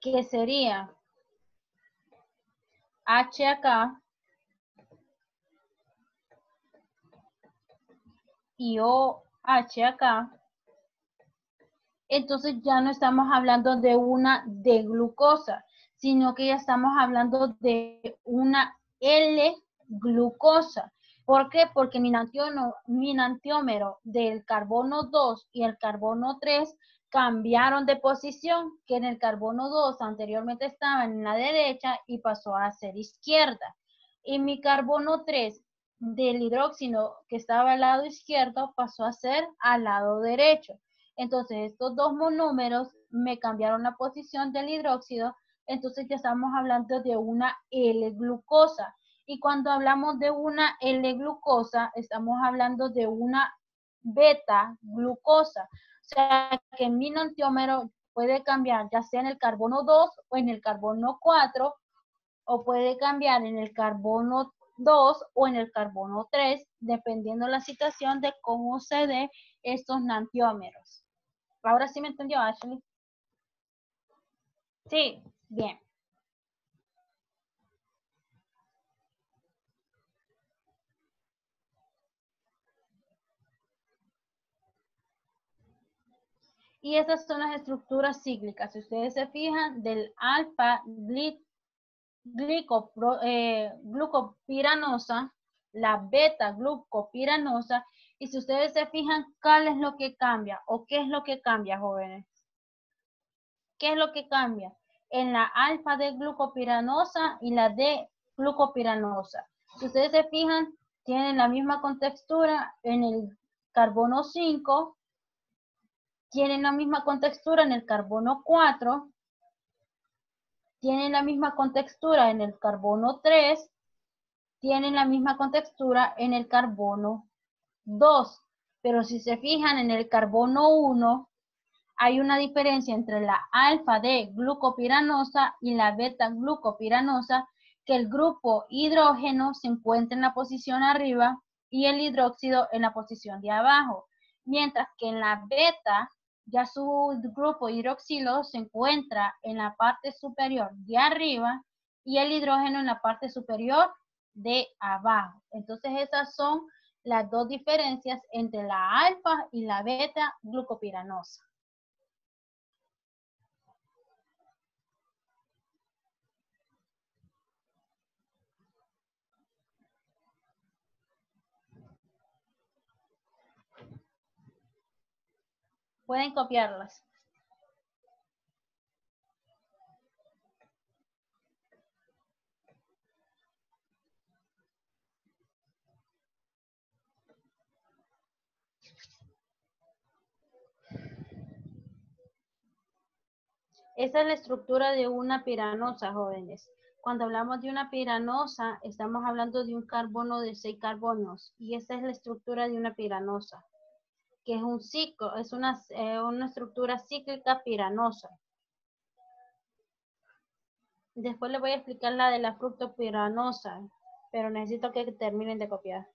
S1: que sería H acá y OH acá. Entonces ya no estamos hablando de una D-glucosa, sino que ya estamos hablando de una L-glucosa. ¿Por qué? Porque mi enantiómero del carbono 2 y el carbono 3 cambiaron de posición, que en el carbono 2 anteriormente estaba en la derecha y pasó a ser izquierda. Y mi carbono 3 del hidróxido que estaba al lado izquierdo pasó a ser al lado derecho. Entonces, estos dos monómeros me cambiaron la posición del hidróxido, entonces ya estamos hablando de una L-glucosa. Y cuando hablamos de una L-glucosa, estamos hablando de una beta-glucosa. O sea, que mi enantiómero puede cambiar ya sea en el carbono 2 o en el carbono 4, o puede cambiar en el carbono 2 o en el carbono 3, dependiendo la situación de cómo se dé estos enantiómeros. Ahora sí me entendió, Ashley. Sí, bien. Y esas son las estructuras cíclicas. Si ustedes se fijan, del alfa glucopiranosa, la beta glucopiranosa, y si ustedes se fijan, ¿cuál es lo que cambia? ¿O qué es lo que cambia, jóvenes? ¿Qué es lo que cambia? En la alfa de glucopiranosa y la de glucopiranosa. Si ustedes se fijan, tienen la misma contextura en el carbono 5, tienen la misma contextura en el carbono 4, tienen la misma contextura en el carbono 3, tienen la misma contextura en el carbono 2. Pero si se fijan en el carbono 1, hay una diferencia entre la alfa de glucopiranosa y la beta glucopiranosa, que el grupo hidrógeno se encuentra en la posición arriba y el hidróxido en la posición de abajo. Mientras que en la beta, ya su grupo hidroxilo se encuentra en la parte superior de arriba y el hidrógeno en la parte superior de abajo. Entonces esas son las dos diferencias entre la alfa y la beta glucopiranosa. Pueden copiarlas. Esa es la estructura de una piranosa, jóvenes. Cuando hablamos de una piranosa, estamos hablando de un carbono de 6 carbonos. Y esa es la estructura de una piranosa, que es un ciclo, es una estructura cíclica piranosa. Después les voy a explicar la de la fructopiranosa, pero necesito que terminen de copiar.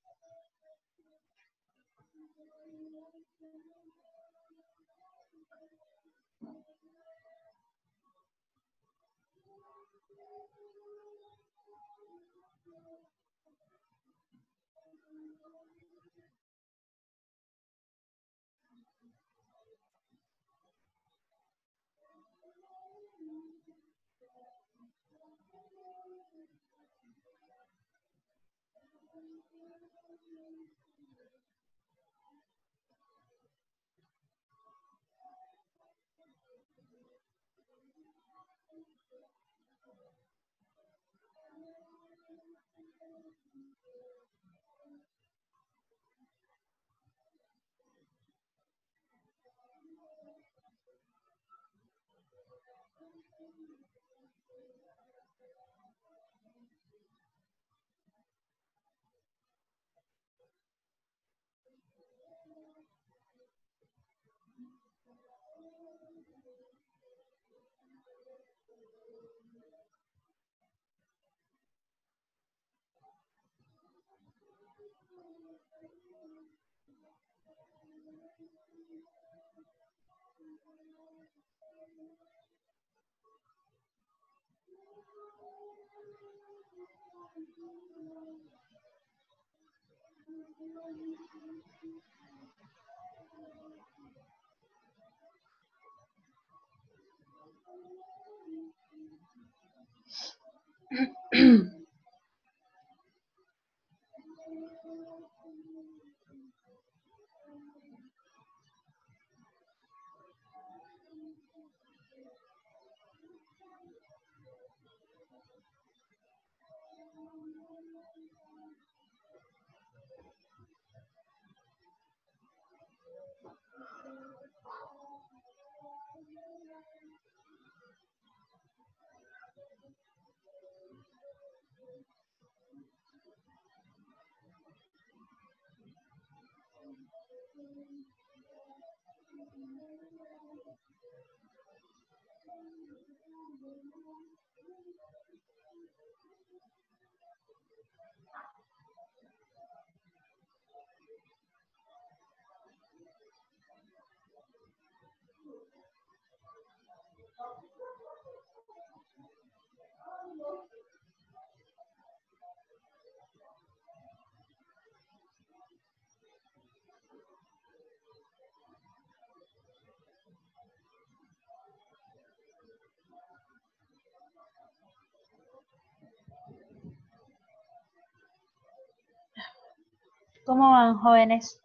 S1: ¿Cómo van, jóvenes?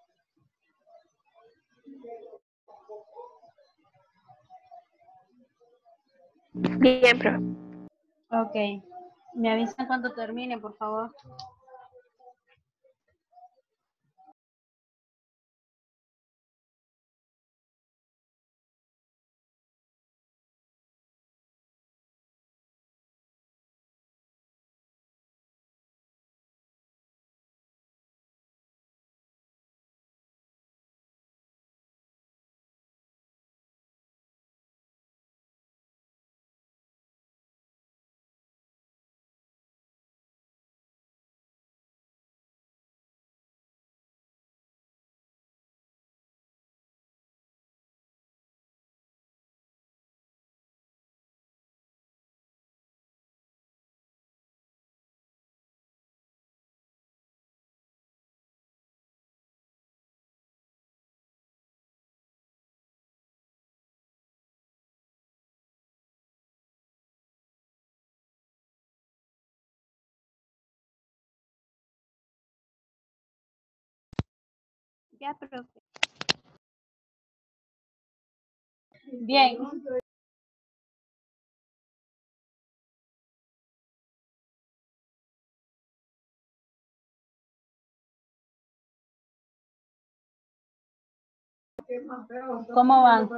S2: Bien, profe.
S1: Ok. Me avisan cuando termine, por favor.
S4: Ya, profe.
S1: Bien. ¿Cómo van?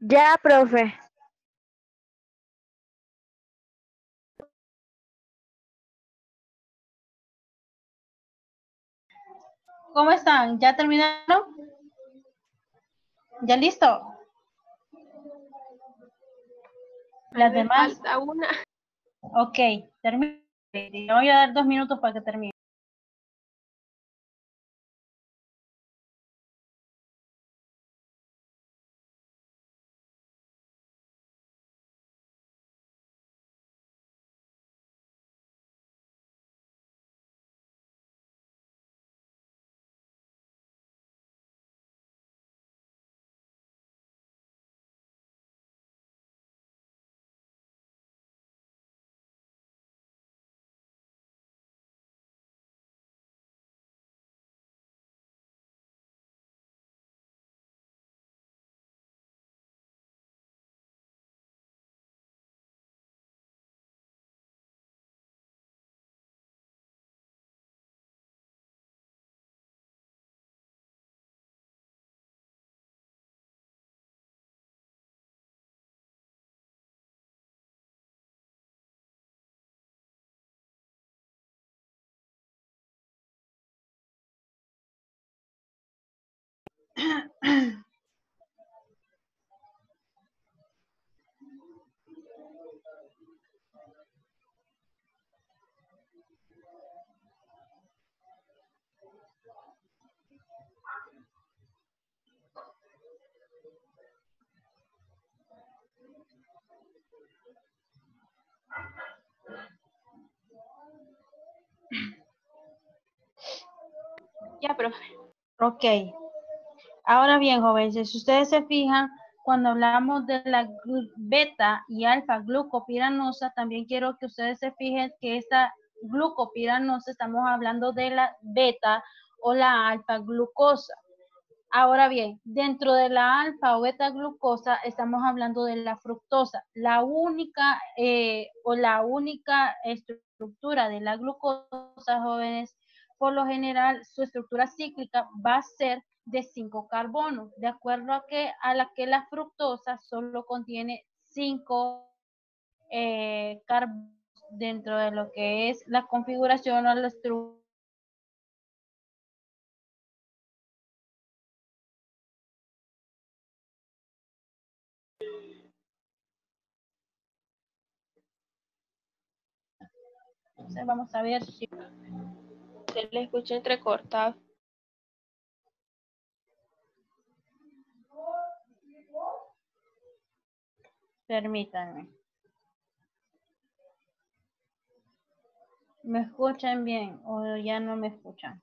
S7: Ya, profe.
S1: ¿Cómo están? ¿Ya terminaron? ¿Ya listo? Las
S2: Me
S1: demás.
S2: falta una.
S1: Ok, termine. Le voy a dar 2 minutos para que termine.
S2: Ya, profe.
S1: Ok. Ahora bien, jóvenes, si ustedes se fijan, cuando hablamos de la beta y alfa glucopiranosa, también quiero que ustedes se fijen que esta glucopiranosa estamos hablando de la beta o la alfa glucosa. Ahora bien, dentro de la alfa o beta glucosa estamos hablando de la fructosa. La única estructura de la glucosa, jóvenes, por lo general su estructura cíclica va a ser de 5 carbonos, de acuerdo a la que la fructosa solo contiene 5 carbonos dentro de lo que es la configuración o la estructura. Entonces vamos a ver si...
S2: Se le escucha entrecortado.
S1: Permítanme. ¿Me escuchan bien o ya no me escuchan?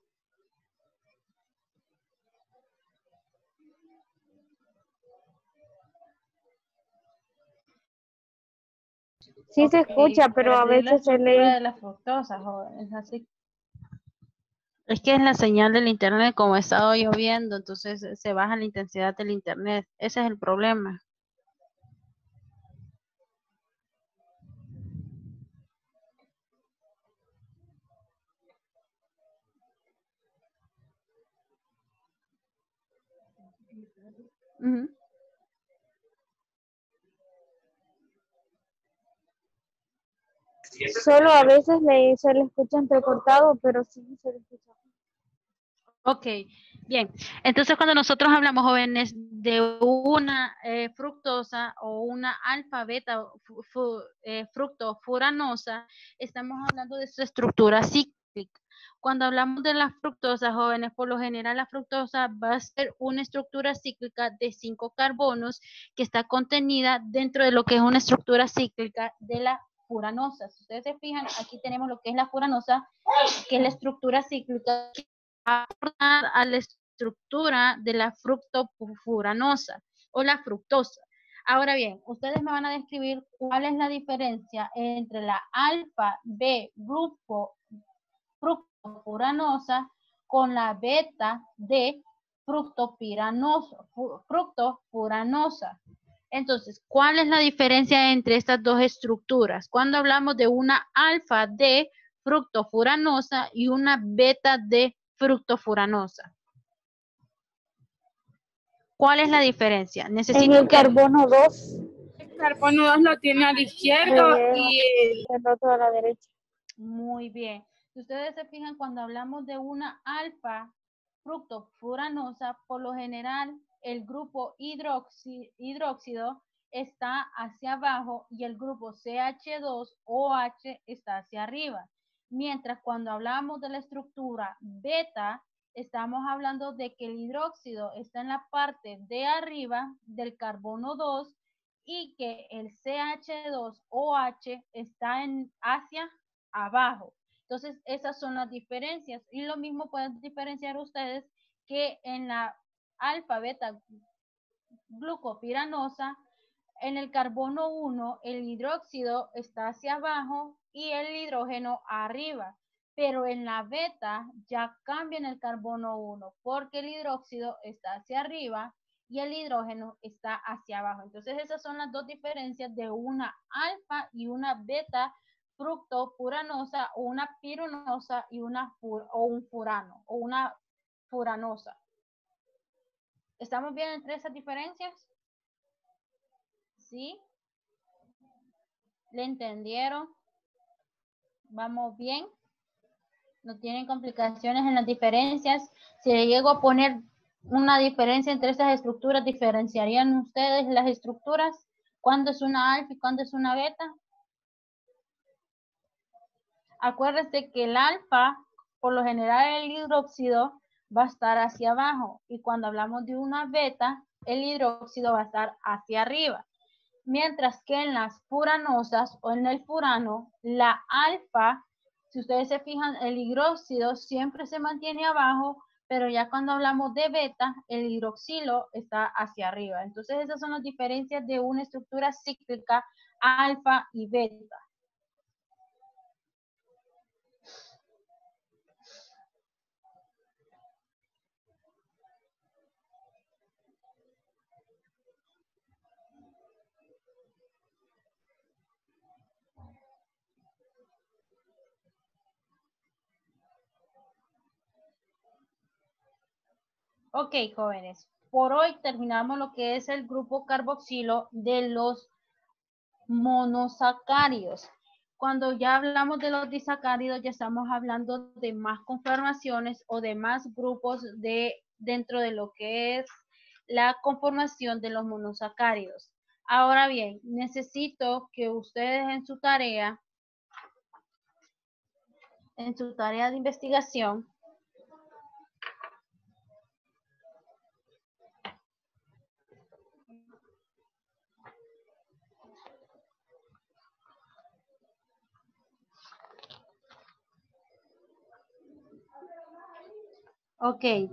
S6: Sí se escucha, pero
S1: Para
S6: a
S1: ver la
S6: veces se
S1: estructura
S6: lee.
S1: de la fructosa, jóvenes, así. Es que es la señal del internet, como ha estado lloviendo, entonces se baja la intensidad del internet. Ese es el problema. Ujú.
S6: Solo a veces se le escucha entrecortado, pero sí se le escucha.
S1: Ok, bien. Entonces, cuando nosotros hablamos, jóvenes, de una fructosa o una alfa, beta, fructofuranosa, estamos hablando de su estructura cíclica. Cuando hablamos de la fructosa, jóvenes, por lo general la fructosa va a ser una estructura cíclica de 5 carbonos que está contenida dentro de lo que es una estructura cíclica de la furanosa. Si ustedes se fijan, aquí tenemos lo que es la furanosa, que es la estructura cíclica a la estructura de la fructofuranosa o la fructosa. Ahora bien, ustedes me van a describir cuál es la diferencia entre la alfa B grupo fructofuranosa con la beta D fructofuranosa. Entonces, ¿cuál es la diferencia entre estas dos estructuras? Cuando hablamos de una alfa D fructofuranosa y una beta D fructofuranosa. ¿Cuál es la diferencia?
S6: En
S1: Necesito
S6: el carbono 2,
S7: El carbono 2 lo tiene al izquierdo y
S6: el otro a la derecha.
S1: Muy bien. Si ustedes se fijan, cuando hablamos de una alfa fructofuranosa, por lo general el grupo hidróxido está hacia abajo y el grupo CH2OH está hacia arriba. Mientras cuando hablamos de la estructura beta, estamos hablando de que el hidróxido está en la parte de arriba del carbono 2 y que el CH2OH está hacia abajo. Entonces, esas son las diferencias. Y lo mismo pueden diferenciar ustedes que en la alfa beta glucopiranosa, en el carbono 1, el hidróxido está hacia abajo y el hidrógeno arriba. Pero en la beta ya cambia en el carbono 1 porque el hidróxido está hacia arriba y el hidrógeno está hacia abajo. Entonces, esas son las dos diferencias de una alfa y una beta fructofuranosa o una pirunosa y o un furano o una furanosa. ¿Estamos bien entre esas diferencias? ¿Sí? ¿Le entendieron? ¿Vamos bien? ¿No tienen complicaciones en las diferencias? Si le llego a poner una diferencia entre esas estructuras, ¿diferenciarían ustedes las estructuras? ¿Cuándo es una alfa y cuándo es una beta? Acuérdense que el alfa, por lo general el hidróxido va a estar hacia abajo y cuando hablamos de una beta, el hidróxido va a estar hacia arriba. Mientras que en las furanosas o en el furano, la alfa, si ustedes se fijan, el hidróxido siempre se mantiene abajo, pero ya cuando hablamos de beta, el hidroxilo está hacia arriba. Entonces esas son las diferencias de una estructura cíclica alfa y beta. Ok, jóvenes, por hoy terminamos lo que es el grupo carboxilo de los monosacáridos. Cuando ya hablamos de los disacáridos, ya estamos hablando de más conformaciones o de más grupos dentro de lo que es la conformación de los monosacáridos. Ahora bien, necesito que ustedes en su tarea de investigación, ok, ¿qué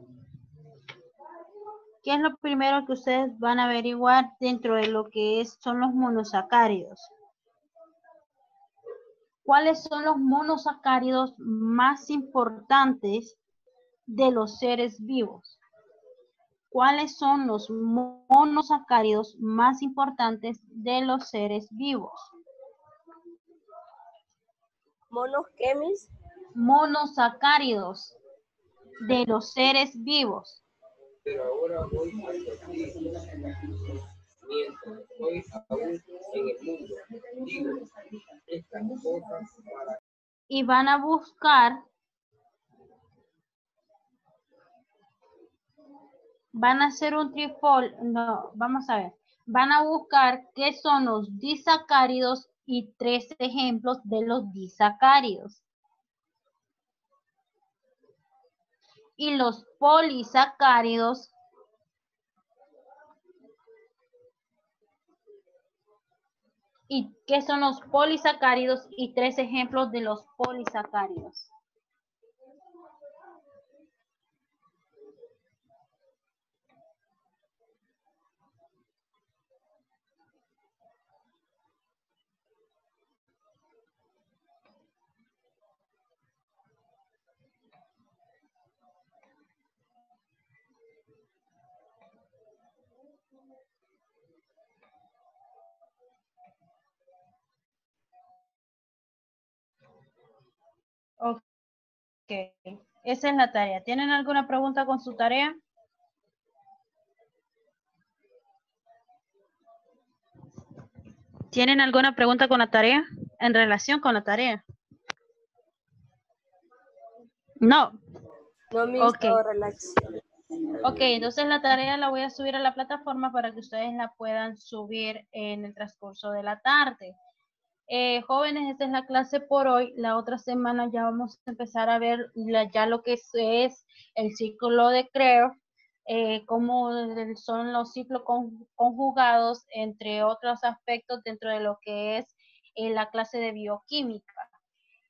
S1: es lo primero que ustedes van a averiguar dentro de lo que son los monosacáridos? ¿Cuáles son los monosacáridos más importantes de los seres vivos? ¿Cuáles son los monosacáridos más importantes de los seres vivos?
S5: Monosacáridos.
S1: Monosacáridos de los seres vivos.
S8: pero ahora voy a servir mientras estoy aún en el mundo. Digo estas cosas para
S1: Y van a buscar, van a hacer un trifol, no, vamos a ver, van a buscar qué son los disacáridos y 3 ejemplos de los disacáridos. Y los polisacáridos y qué son los polisacáridos y 3 ejemplos de los polisacáridos. Ok, esa es la tarea. ¿Tienen alguna pregunta con su tarea? ¿Tienen alguna pregunta con la tarea? En relación con la tarea. No.
S5: No me
S1: Ok.
S5: hizo relación.
S1: Ok, entonces la tarea la voy a subir a la plataforma para que ustedes la puedan subir en el transcurso de la tarde. Jóvenes, esta es la clase por hoy. La otra semana ya vamos a empezar a ver ya lo que es el ciclo de Creo, cómo son los ciclos conjugados, entre otros aspectos dentro de lo que es la clase de bioquímica.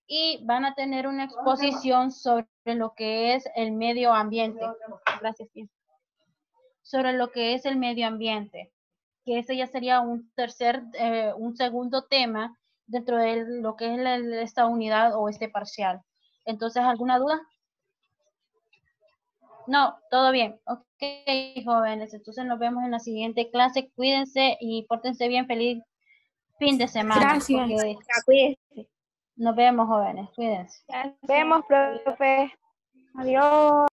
S1: Y van a tener una exposición sobre lo que es el medio ambiente. Gracias, tía. Sobre lo que es el medio ambiente, que ese ya sería un segundo tema dentro de lo que es esta unidad o este parcial. Entonces, ¿alguna duda? No, todo bien. Ok, jóvenes, entonces nos vemos en la siguiente clase. Cuídense y pórtense bien. Feliz fin de semana.
S7: Gracias.
S1: Porque
S2: Cuídese.
S1: nos vemos, jóvenes. Cuídense.
S2: Vemos, profe.
S6: Adiós.